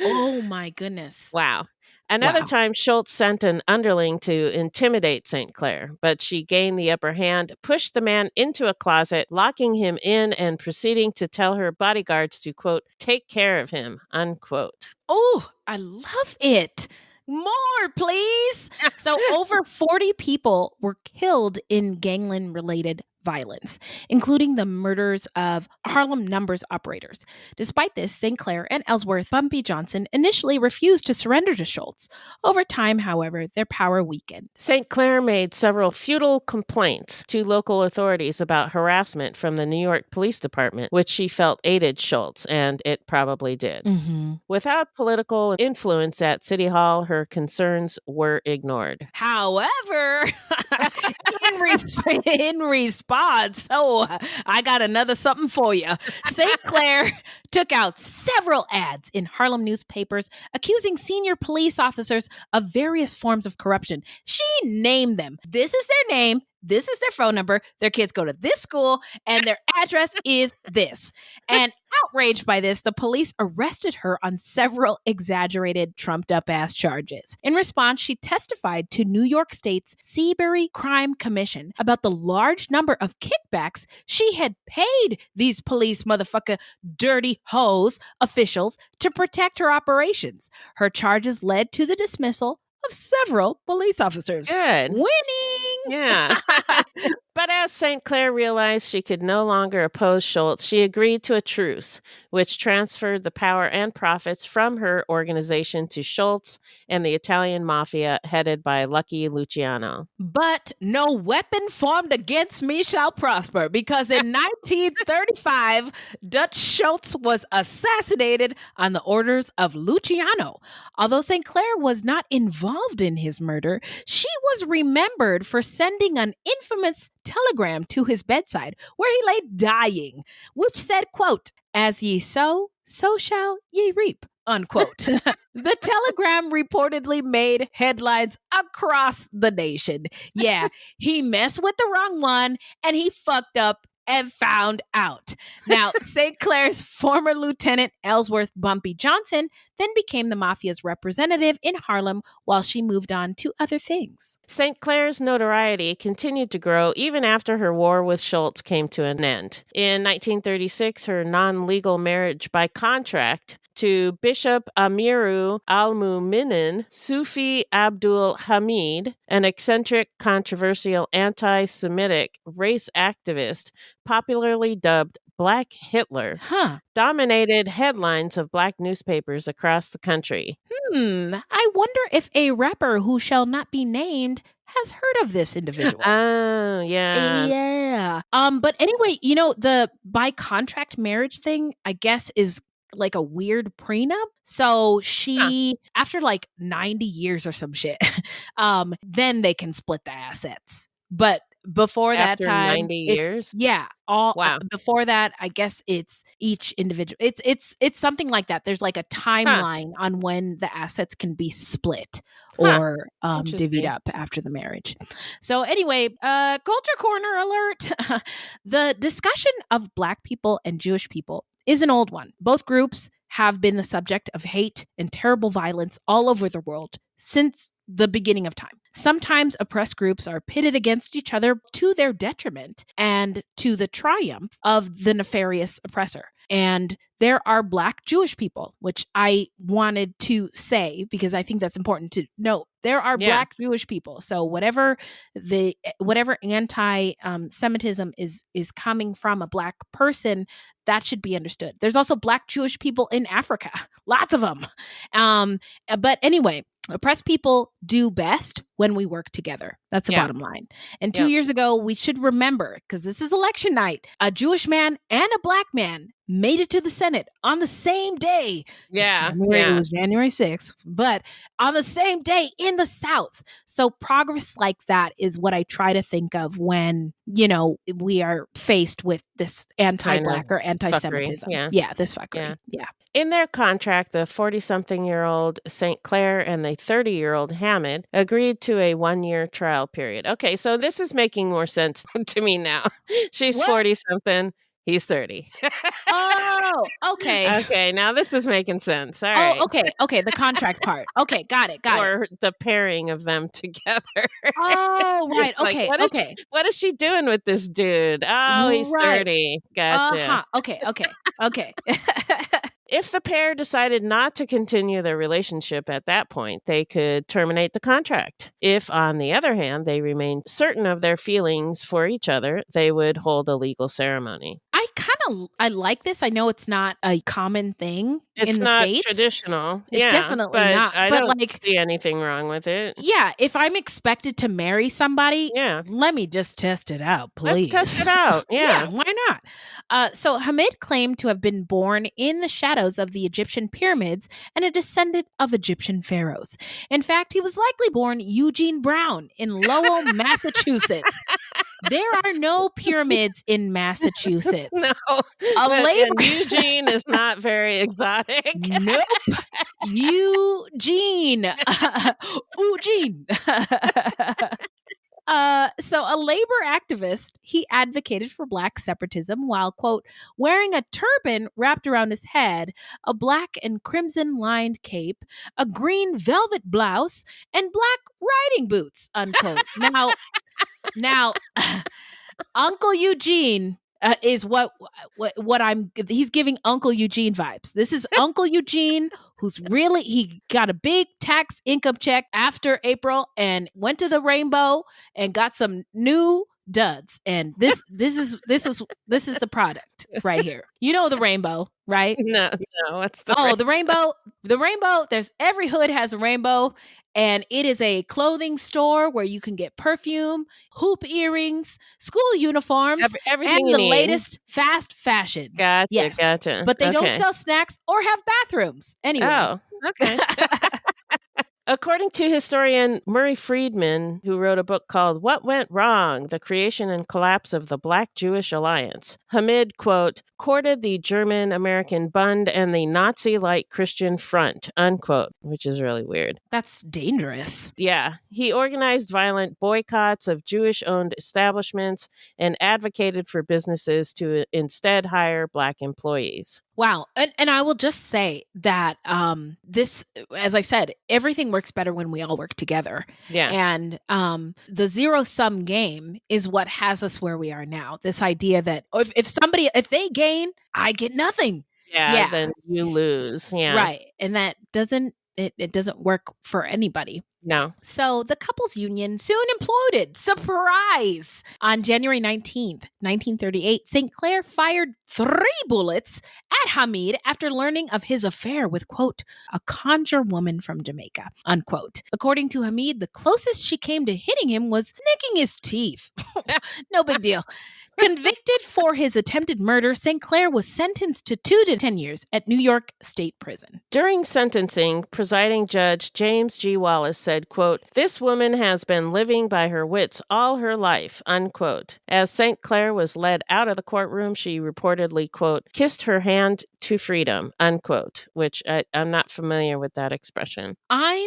Oh my goodness. Wow. Another time, Schultz sent an underling to intimidate St. Clair, but she gained the upper hand, pushed the man into a closet, locking him in and proceeding to tell her bodyguards to, quote, take care of him, unquote. Oh, I love it. More, please. So over 40 people were killed in gangland-related violence, including the murders of Harlem numbers operators. Despite this, St. Clair and Ellsworth Bumpy Johnson initially refused to surrender to Schultz. Over time, however, their power weakened. St. Clair made several futile complaints to local authorities about harassment from the New York Police Department, which she felt aided Schultz, and it probably did. Mm-hmm. Without political influence at City Hall, her concerns were ignored. However, in response, I got another something for you. St. Clair took out several ads in Harlem newspapers accusing senior police officers of various forms of corruption. She named them. This is their name. This is their phone number. Their kids go to this school and their address is this. And outraged by this, the police arrested her on several exaggerated, trumped-up ass charges. In response, she testified to New York State's Seabury Crime Commission about the large number of kickbacks she had paid these police motherfucker dirty hoes officials to protect her operations. Her charges led to the dismissal of several police officers. Good. Winning! Yeah. But as St. Clair realized she could no longer oppose Schultz, she agreed to a truce, which transferred the power and profits from her organization to Schultz and the Italian mafia headed by Lucky Luciano. But no weapon formed against me shall prosper, because in 1935, Dutch Schultz was assassinated on the orders of Luciano. Although St. Clair was not involved in his murder, she was remembered for sending an infamous telegram to his bedside where he lay dying, which said, quote, "As ye sow, so shall ye reap," unquote. The telegram reportedly made headlines across the nation. Yeah, he messed with the wrong one and he fucked up and found out. Now, St. Clair's former Lieutenant Ellsworth Bumpy Johnson then became the mafia's representative in Harlem while she moved on to other things. St. Clair's notoriety continued to grow even after her war with Schultz came to an end. In 1936, her non-legal marriage by contract to Bishop Amiru al-Mu'minin Sufi Abdul Hamid, an eccentric, controversial anti-Semitic race activist popularly dubbed Black Hitler, dominated headlines of black newspapers across the country. I wonder if a rapper who shall not be named has heard of this individual. Oh, yeah. Yeah. But anyway, the by contract marriage thing, I guess, is like a weird prenup. So she, after like 90 years or some shit, then they can split the assets. But before that time, 90 years? Before that, I guess it's each individual. It's something like that. There's like a timeline on when the assets can be split or divvied up after the marriage. So anyway, culture corner alert. The discussion of Black people and Jewish people is an old one. Both groups have been the subject of hate and terrible violence all over the world since the beginning of time. Sometimes oppressed groups are pitted against each other to their detriment and to the triumph of the nefarious oppressor. And there are Black Jewish people, which I wanted to say because I think that's important to note. There are Black Jewish people. So whatever anti-Semitism is coming from a Black person, that should be understood. There's also Black Jewish people in Africa, lots of them. But anyway, oppressed people do best when we work together. That's the bottom line. And 2 years ago, we should remember, because this is election night, a Jewish man and a Black man made it to the Senate on the same day. It was January 6th, but on the same day in the South. So progress like that is what I try to think of when, we are faced with this anti-Black or anti-Semitism. This fuckery. Yeah. In their contract, the 40-something-year-old St. Clair and the 30-year-old Hamid agreed to a 1-year trial period. Okay, so this is making more sense to me now. She's 40-something. He's 30. Oh, okay. Okay, now this is making sense. All right. Oh, okay. The contract part. Okay, got it. Or the pairing of them together. Oh, right. Okay, What is she doing with this dude? Oh, he's 30. Gotcha. Okay. If the pair decided not to continue their relationship at that point, they could terminate the contract. If, on the other hand, they remained certain of their feelings for each other, they would hold a legal ceremony. I like this. I know it's not a common thing in the States. It's not traditional. It's definitely not. I don't see anything wrong with it. Yeah, if I'm expected to marry somebody, let me just test it out, please. Let's test it out. Yeah, why not? So Hamid claimed to have been born in the shadows of the Egyptian pyramids and a descendant of Egyptian pharaohs. In fact, he was likely born Eugene Brown in Lowell, Massachusetts. There are no pyramids in Massachusetts. No. Eugene is not very exotic. Nope. Eugene. Eugene. So a labor activist, he advocated for Black separatism while, quote, wearing a turban wrapped around his head, a black and crimson lined cape, a green velvet blouse, and black riding boots, unquote. Now, Uncle Eugene is what he's giving Uncle Eugene vibes. This is Uncle Eugene who's he got a big tax income check after April and went to the Rainbow and got some new duds. And this is the product right here. You know the Rainbow, right? No, what's the Rainbow? The Rainbow, there's every hood has a rainbow, and it is a clothing store where you can get perfume, hoop earrings, school uniforms, everything and the latest fast fashion. Gotcha. But they don't sell snacks or have bathrooms. Anyway. Oh, okay. According to historian Murray Friedman, who wrote a book called What Went Wrong? The Creation and Collapse of the Black-Jewish Alliance, Hamid, quote, courted the German-American Bund and the Nazi-like Christian Front, unquote, which is really weird. That's dangerous. Yeah. He organized violent boycotts of Jewish-owned establishments and advocated for businesses to instead hire Black employees. Wow. And I will just say that this, as I said, everything works better when we all work together. Yeah. And the zero-sum game is what has us where we are now. This idea that if they gain, I get nothing. Yeah. Then you lose. Yeah. Right. And that doesn't work for anybody. No. So the couple's union soon imploded. Surprise! On January 19th, 1938, St. Clair fired 3 bullets at Hamid after learning of his affair with, quote, a conjure woman from Jamaica, unquote. According to Hamid, the closest she came to hitting him was nicking his teeth. No big deal. Convicted for his attempted murder, St. Clair was sentenced to 2 to 10 years at New York State Prison. During sentencing, presiding judge James G. Wallace said, quote, this woman has been living by her wits all her life, unquote. As St. Clair was led out of the courtroom, she reportedly, quote, kissed her hand to freedom, unquote, which I'm not familiar with that expression. I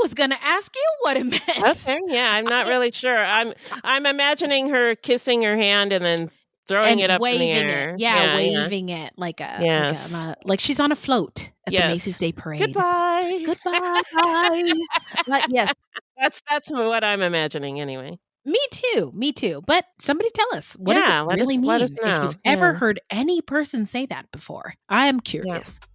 was going to ask you what it meant. Okay, yeah, I'm not really sure. I'm imagining her kissing her hand and then throwing it up in the air. Waving it like like she's on a float at the Macy's Day Parade. Goodbye. But yes, that's what I'm imagining anyway. Me too. But somebody tell us, what does it really mean? Let us know. If you've ever heard any person say that before, I am curious. Yeah.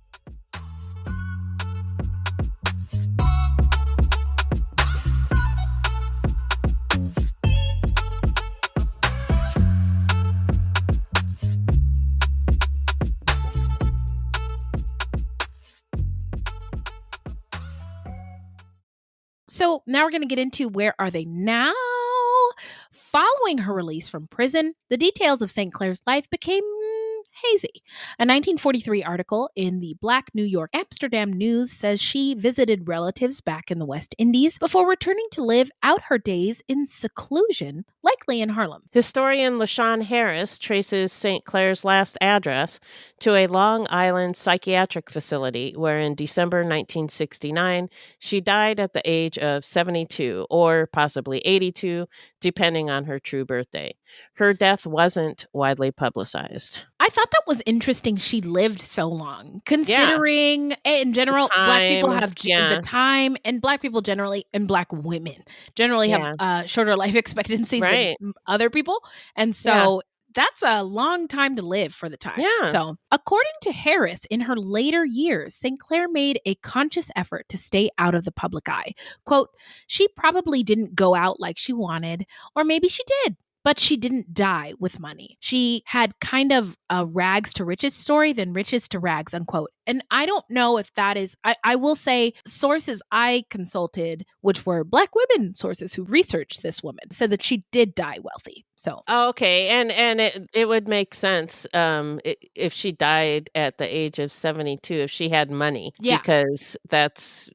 So now we're going to get into where are they now? Following her release from prison, the details of St. Clair's life became hazy. A 1943 article in the Black New York Amsterdam News says she visited relatives back in the West Indies before returning to live out her days in seclusion, likely in Harlem. Historian LaShawn Harris traces St. Clair's last address to a Long Island psychiatric facility where in December 1969, she died at the age of 72 or possibly 82, depending on her true birthday. Her death wasn't widely publicized. I thought that was interesting she lived so long, considering in general, Black people have the time, and Black people generally, and Black women generally have shorter life expectancies than other people. And so that's a long time to live for the time. Yeah. So according to Harris, in her later years, St. Clair made a conscious effort to stay out of the public eye. Quote, she probably didn't go out like she wanted, or maybe she did. But she didn't die with money. She had kind of a rags to riches story than riches to rags, unquote. And I don't know if that is, I will say sources I consulted, which were Black women sources who researched this woman, said that she did die wealthy. So, okay. And it would make sense if she died at the age of 72, if she had money. Yeah. Because that's,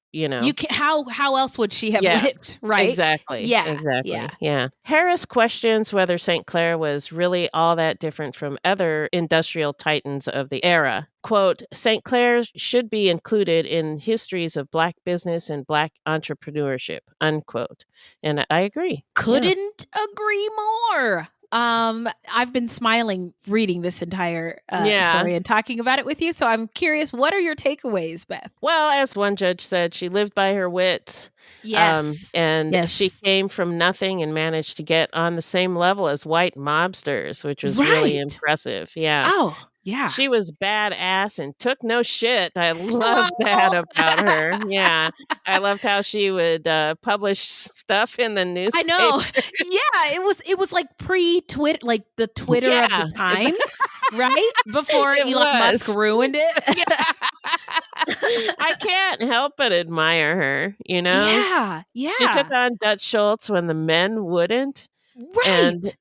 how else would she have lived, right? Exactly. Yeah. Exactly. Yeah. Harris questions whether St. Clair was really all that different from other industrial titans of the era. Quote, St. Clair should be included in histories of Black business and Black entrepreneurship, unquote. And I agree. Couldn't agree more. I've been smiling reading this entire story and talking about it with you. So I'm curious, what are your takeaways, Beth? Well, as one judge said, she lived by her wits. Yes. She came from nothing and managed to get on the same level as white mobsters, which was really impressive. Yeah. Oh, yeah. She was badass and took no shit. I love that about her. Yeah. I loved how she would publish stuff in the newspaper. I know. Yeah. It was like pre-Twitter, like the Twitter of the time, right? Before Elon Musk ruined it. I can't help but admire her, Yeah. Yeah. She took on Dutch Schultz when the men wouldn't. Right. And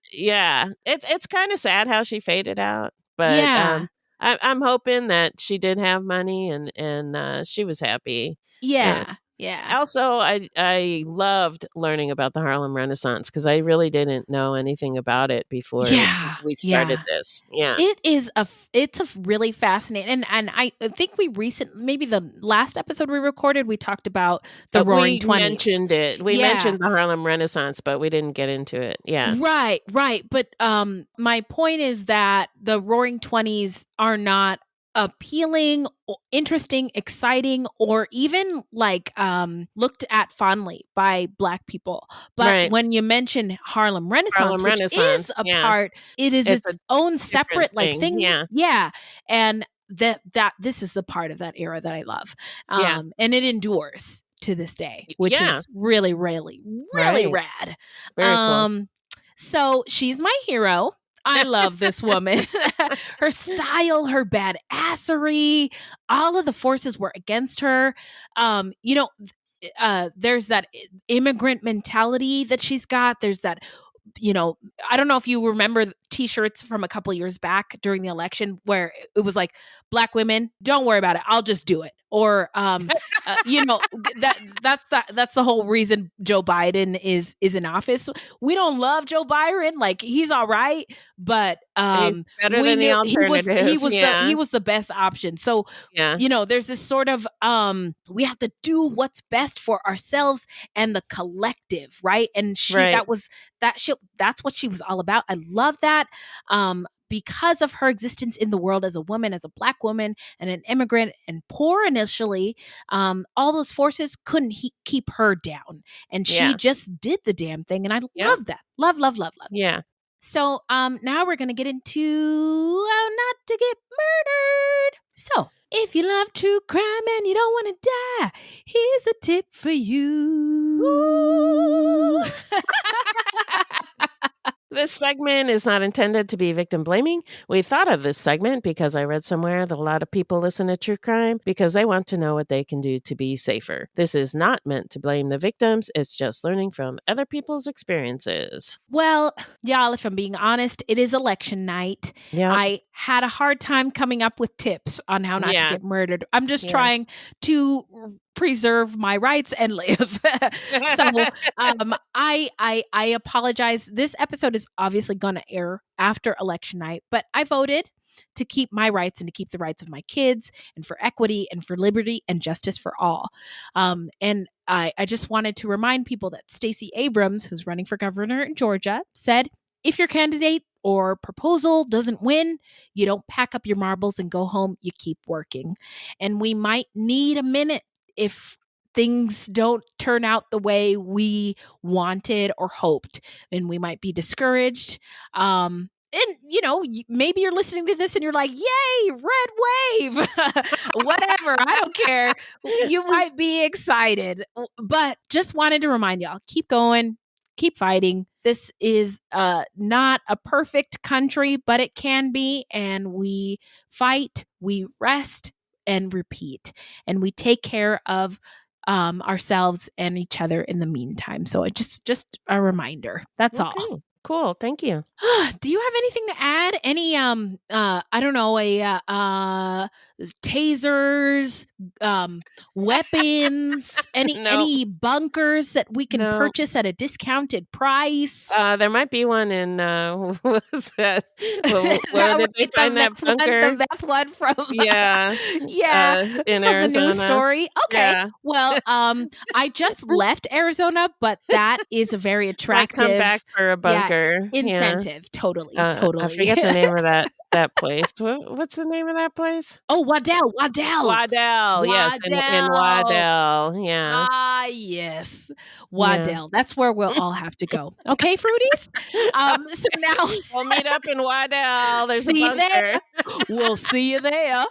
it's kind of sad how she faded out. But I'm hoping that she did have money and she was happy. Yeah. Yeah. Also, I loved learning about the Harlem Renaissance because I really didn't know anything about it before we started this. Yeah. It's a really fascinating, and I think maybe the last episode we recorded, we talked about the Roaring We 20s. mentioned it. We mentioned the Harlem Renaissance, but we didn't get into it. Yeah. Right. But my point is that the Roaring 20s are not appealing, interesting, exciting, or even like looked at fondly by Black people. But when you mention Harlem Renaissance, which is a part, it is its own separate like thing. Yeah. And that this is the part of that era that I love. And it endures to this day, which is really rad. Very cool. So she's my hero. I love this woman. Her style, her badassery, all of the forces were against her. There's that immigrant mentality that she's got. There's that, I don't know if you remember T-shirts from a couple of years back during the election where it was like, Black women, don't worry about it, I'll just do it. Or, that's the whole reason Joe Biden is in office. We don't love Joe Biden. Like, he's all right, but he's better than the alternative. He was the best option. So, there's this sort of, we have to do what's best for ourselves and the collective, right? And that's what she was all about. I love that. Because of her existence in the world as a woman, as a Black woman and an immigrant and poor initially, all those forces couldn't keep her down. And she just did the damn thing. And I love that. Love. Yeah. So now we're going to get into How Not to Get Murdered. So if you love true crime and you don't want to die, here's a tip for you. This segment is not intended to be victim blaming. We thought of this segment because I read somewhere that a lot of people listen to true crime because they want to know what they can do to be safer. This is not meant to blame the victims. It's just learning from other people's experiences. Well, y'all, if I'm being honest, it is election night. Yeah. I had a hard time coming up with tips on how not to get murdered. I'm just trying to preserve my rights and live. So I apologize. This episode is obviously going to air after election night, but I voted to keep my rights and to keep the rights of my kids and for equity and for liberty and justice for all. And I just wanted to remind people that Stacey Abrams, who's running for governor in Georgia, said, if your candidate or proposal doesn't win, you don't pack up your marbles and go home, you keep working. And we might need a minute if things don't turn out the way we wanted or hoped, and we might be discouraged. And, maybe you're listening to this and you're like, yay, red wave, whatever. I don't care. You might be excited, but just wanted to remind y'all, keep going, keep fighting. This is not a perfect country, but it can be. And we fight, we rest, and repeat, and we take care of ourselves and each other in the meantime. So it just a reminder. That's all. Cool. Thank you. Do you have anything to add? Any I don't know, tasers, weapons, any bunkers that we can purchase at a discounted price? There might be one in what was that? Where did they find that bunker? The meth one from in from Arizona. The news story. Okay. Yeah. Well, I just left Arizona, but that is a very attractive. Might come back for a bunker. Incentive. Totally. I forget the name of that place. What's the name of that place? Oh, Waddell. Yes, in Waddell. Yeah. Ah, yes. Waddell. Yeah. That's where we'll all have to go. Okay, Fruities? So now we'll meet up in Waddell. There's a bunker. There. We'll see you there.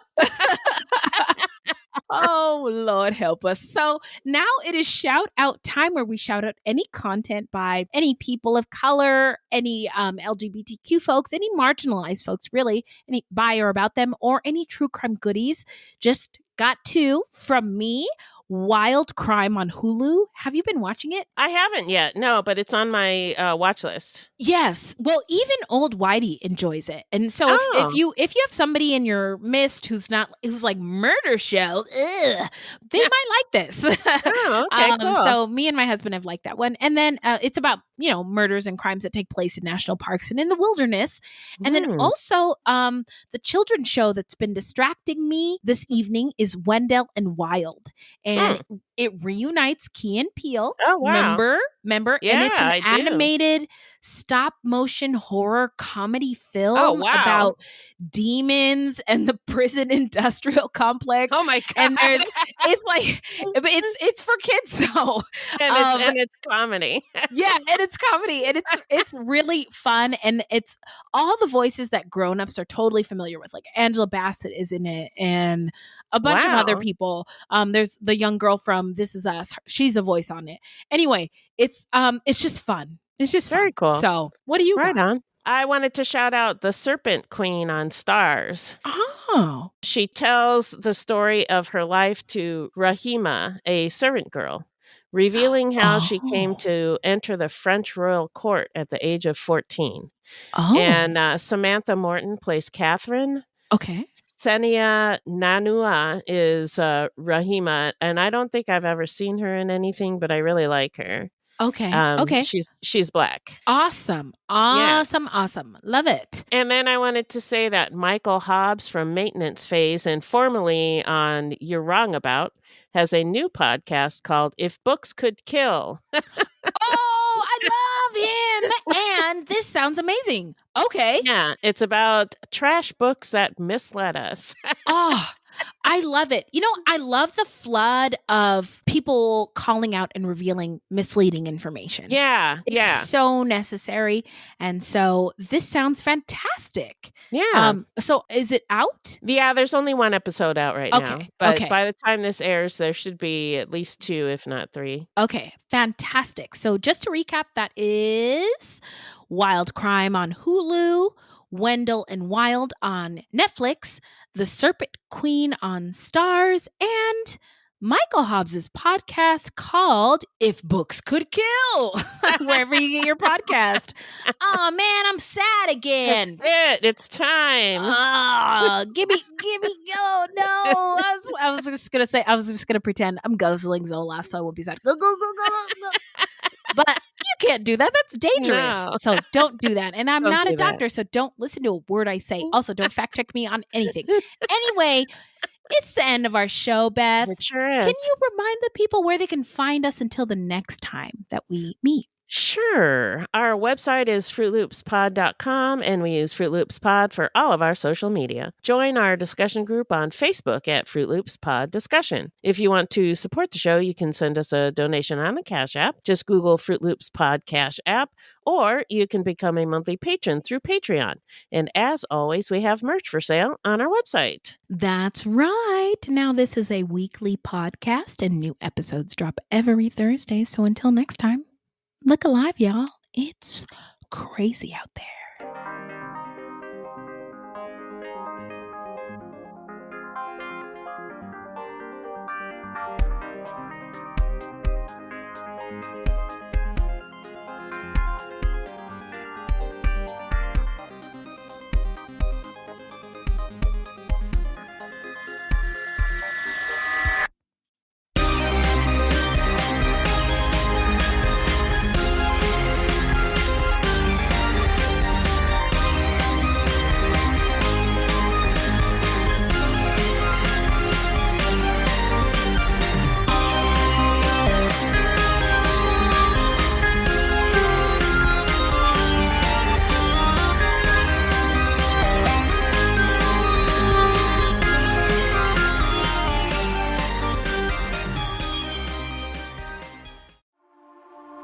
Oh, Lord help us. So now it is shout out time, where we shout out any content by any people of color, any LGBTQ folks, any marginalized folks, really, any by or about them, or any true crime goodies. Just got two from me. Wild Crime on Hulu. Have you been watching it? I haven't yet. No, but it's on my watch list. Yes. Well, even old Whitey enjoys it. And so if you have somebody in your midst who's like murder show, they might like this. Oh, okay, cool. So me and my husband have liked that one. And then it's about, murders and crimes that take place in national parks and in the wilderness. And then also the children's show that's been distracting me this evening is Wendell and Wild. And it reunites Key and Peele. Oh, wow. Remember? Yeah, and it's an animated stop motion horror comedy film about demons and the prison industrial complex. Oh my God. And it's for kids though. And it's comedy. Yeah, and it's comedy, and it's really fun, and it's all the voices that grown-ups are totally familiar with. Like Angela Bassett is in it, and a bunch of other people. There's the young girl from This Is Us. She's a voice on it. Anyway, it's just fun. It's just very fun. cool. So, what do you got? On. I wanted to shout out The Serpent Queen on Stars. Oh. She tells the story of her life to Rahima, a servant girl, revealing how she came to enter the French royal court at the age of 14. Oh. And Samantha Morton plays Catherine. Okay. Senia Nanua is Rahima, and I don't think I've ever seen her in anything, but I really like her. Okay. Okay. She's Black. Awesome. Love it. And then I wanted to say that Michael Hobbs from Maintenance Phase and formerly on You're Wrong About has a new podcast called If Books Could Kill. Oh, I love him. And this sounds amazing. Okay. Yeah, it's about trash books that misled us. Oh, I love it. I love the flood of people calling out and revealing misleading information. Yeah, it's so necessary. And so this sounds fantastic. Yeah. So is it out? Yeah, there's only one episode out right now. But by the time this airs, there should be at least 2, if not 3. Okay, fantastic. So just to recap, that is Wild Crime on Hulu, Wendell and Wild on Netflix, The Serpent Queen on Stars, and Michael Hobbs's podcast called If Books Could Kill, wherever you get your podcast. Oh man, I'm sad again. That's it. It's time. Gimme, go. No, I was just gonna pretend I'm guzzling Zoloft so I won't be sad. Go. But you can't do that. That's dangerous. No. So don't do that. And I'm Don't not a do that. doctor, so don't listen to a word I say. Also, don't fact check me on anything. Anyway, it's the end of our show, Beth. It sure is. Can you remind the people where they can find us until the next time that we meet? Sure. Our website is fruitloopspod.com, and we use Fruit Loops Pod for all of our social media. Join our discussion group on Facebook at Fruit Loops Pod Discussion. If you want to support the show, you can send us a donation on the Cash App. Just Google Fruit Loops Pod Cash App, or you can become a monthly patron through Patreon. And as always, we have merch for sale on our website. That's right. Now, this is a weekly podcast, and new episodes drop every Thursday. So until next time, look alive, y'all. It's crazy out there.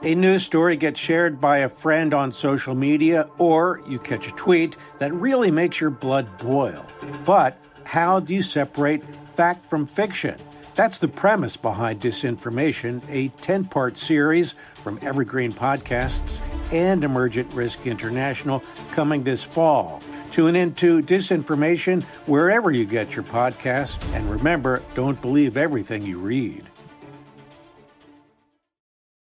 A news story gets shared by a friend on social media, or you catch a tweet that really makes your blood boil. But how do you separate fact from fiction? That's the premise behind Disinformation, a 10-part series from Evergreen Podcasts and Emergent Risk International coming this fall. Tune into Disinformation wherever you get your podcast. And remember, don't believe everything you read.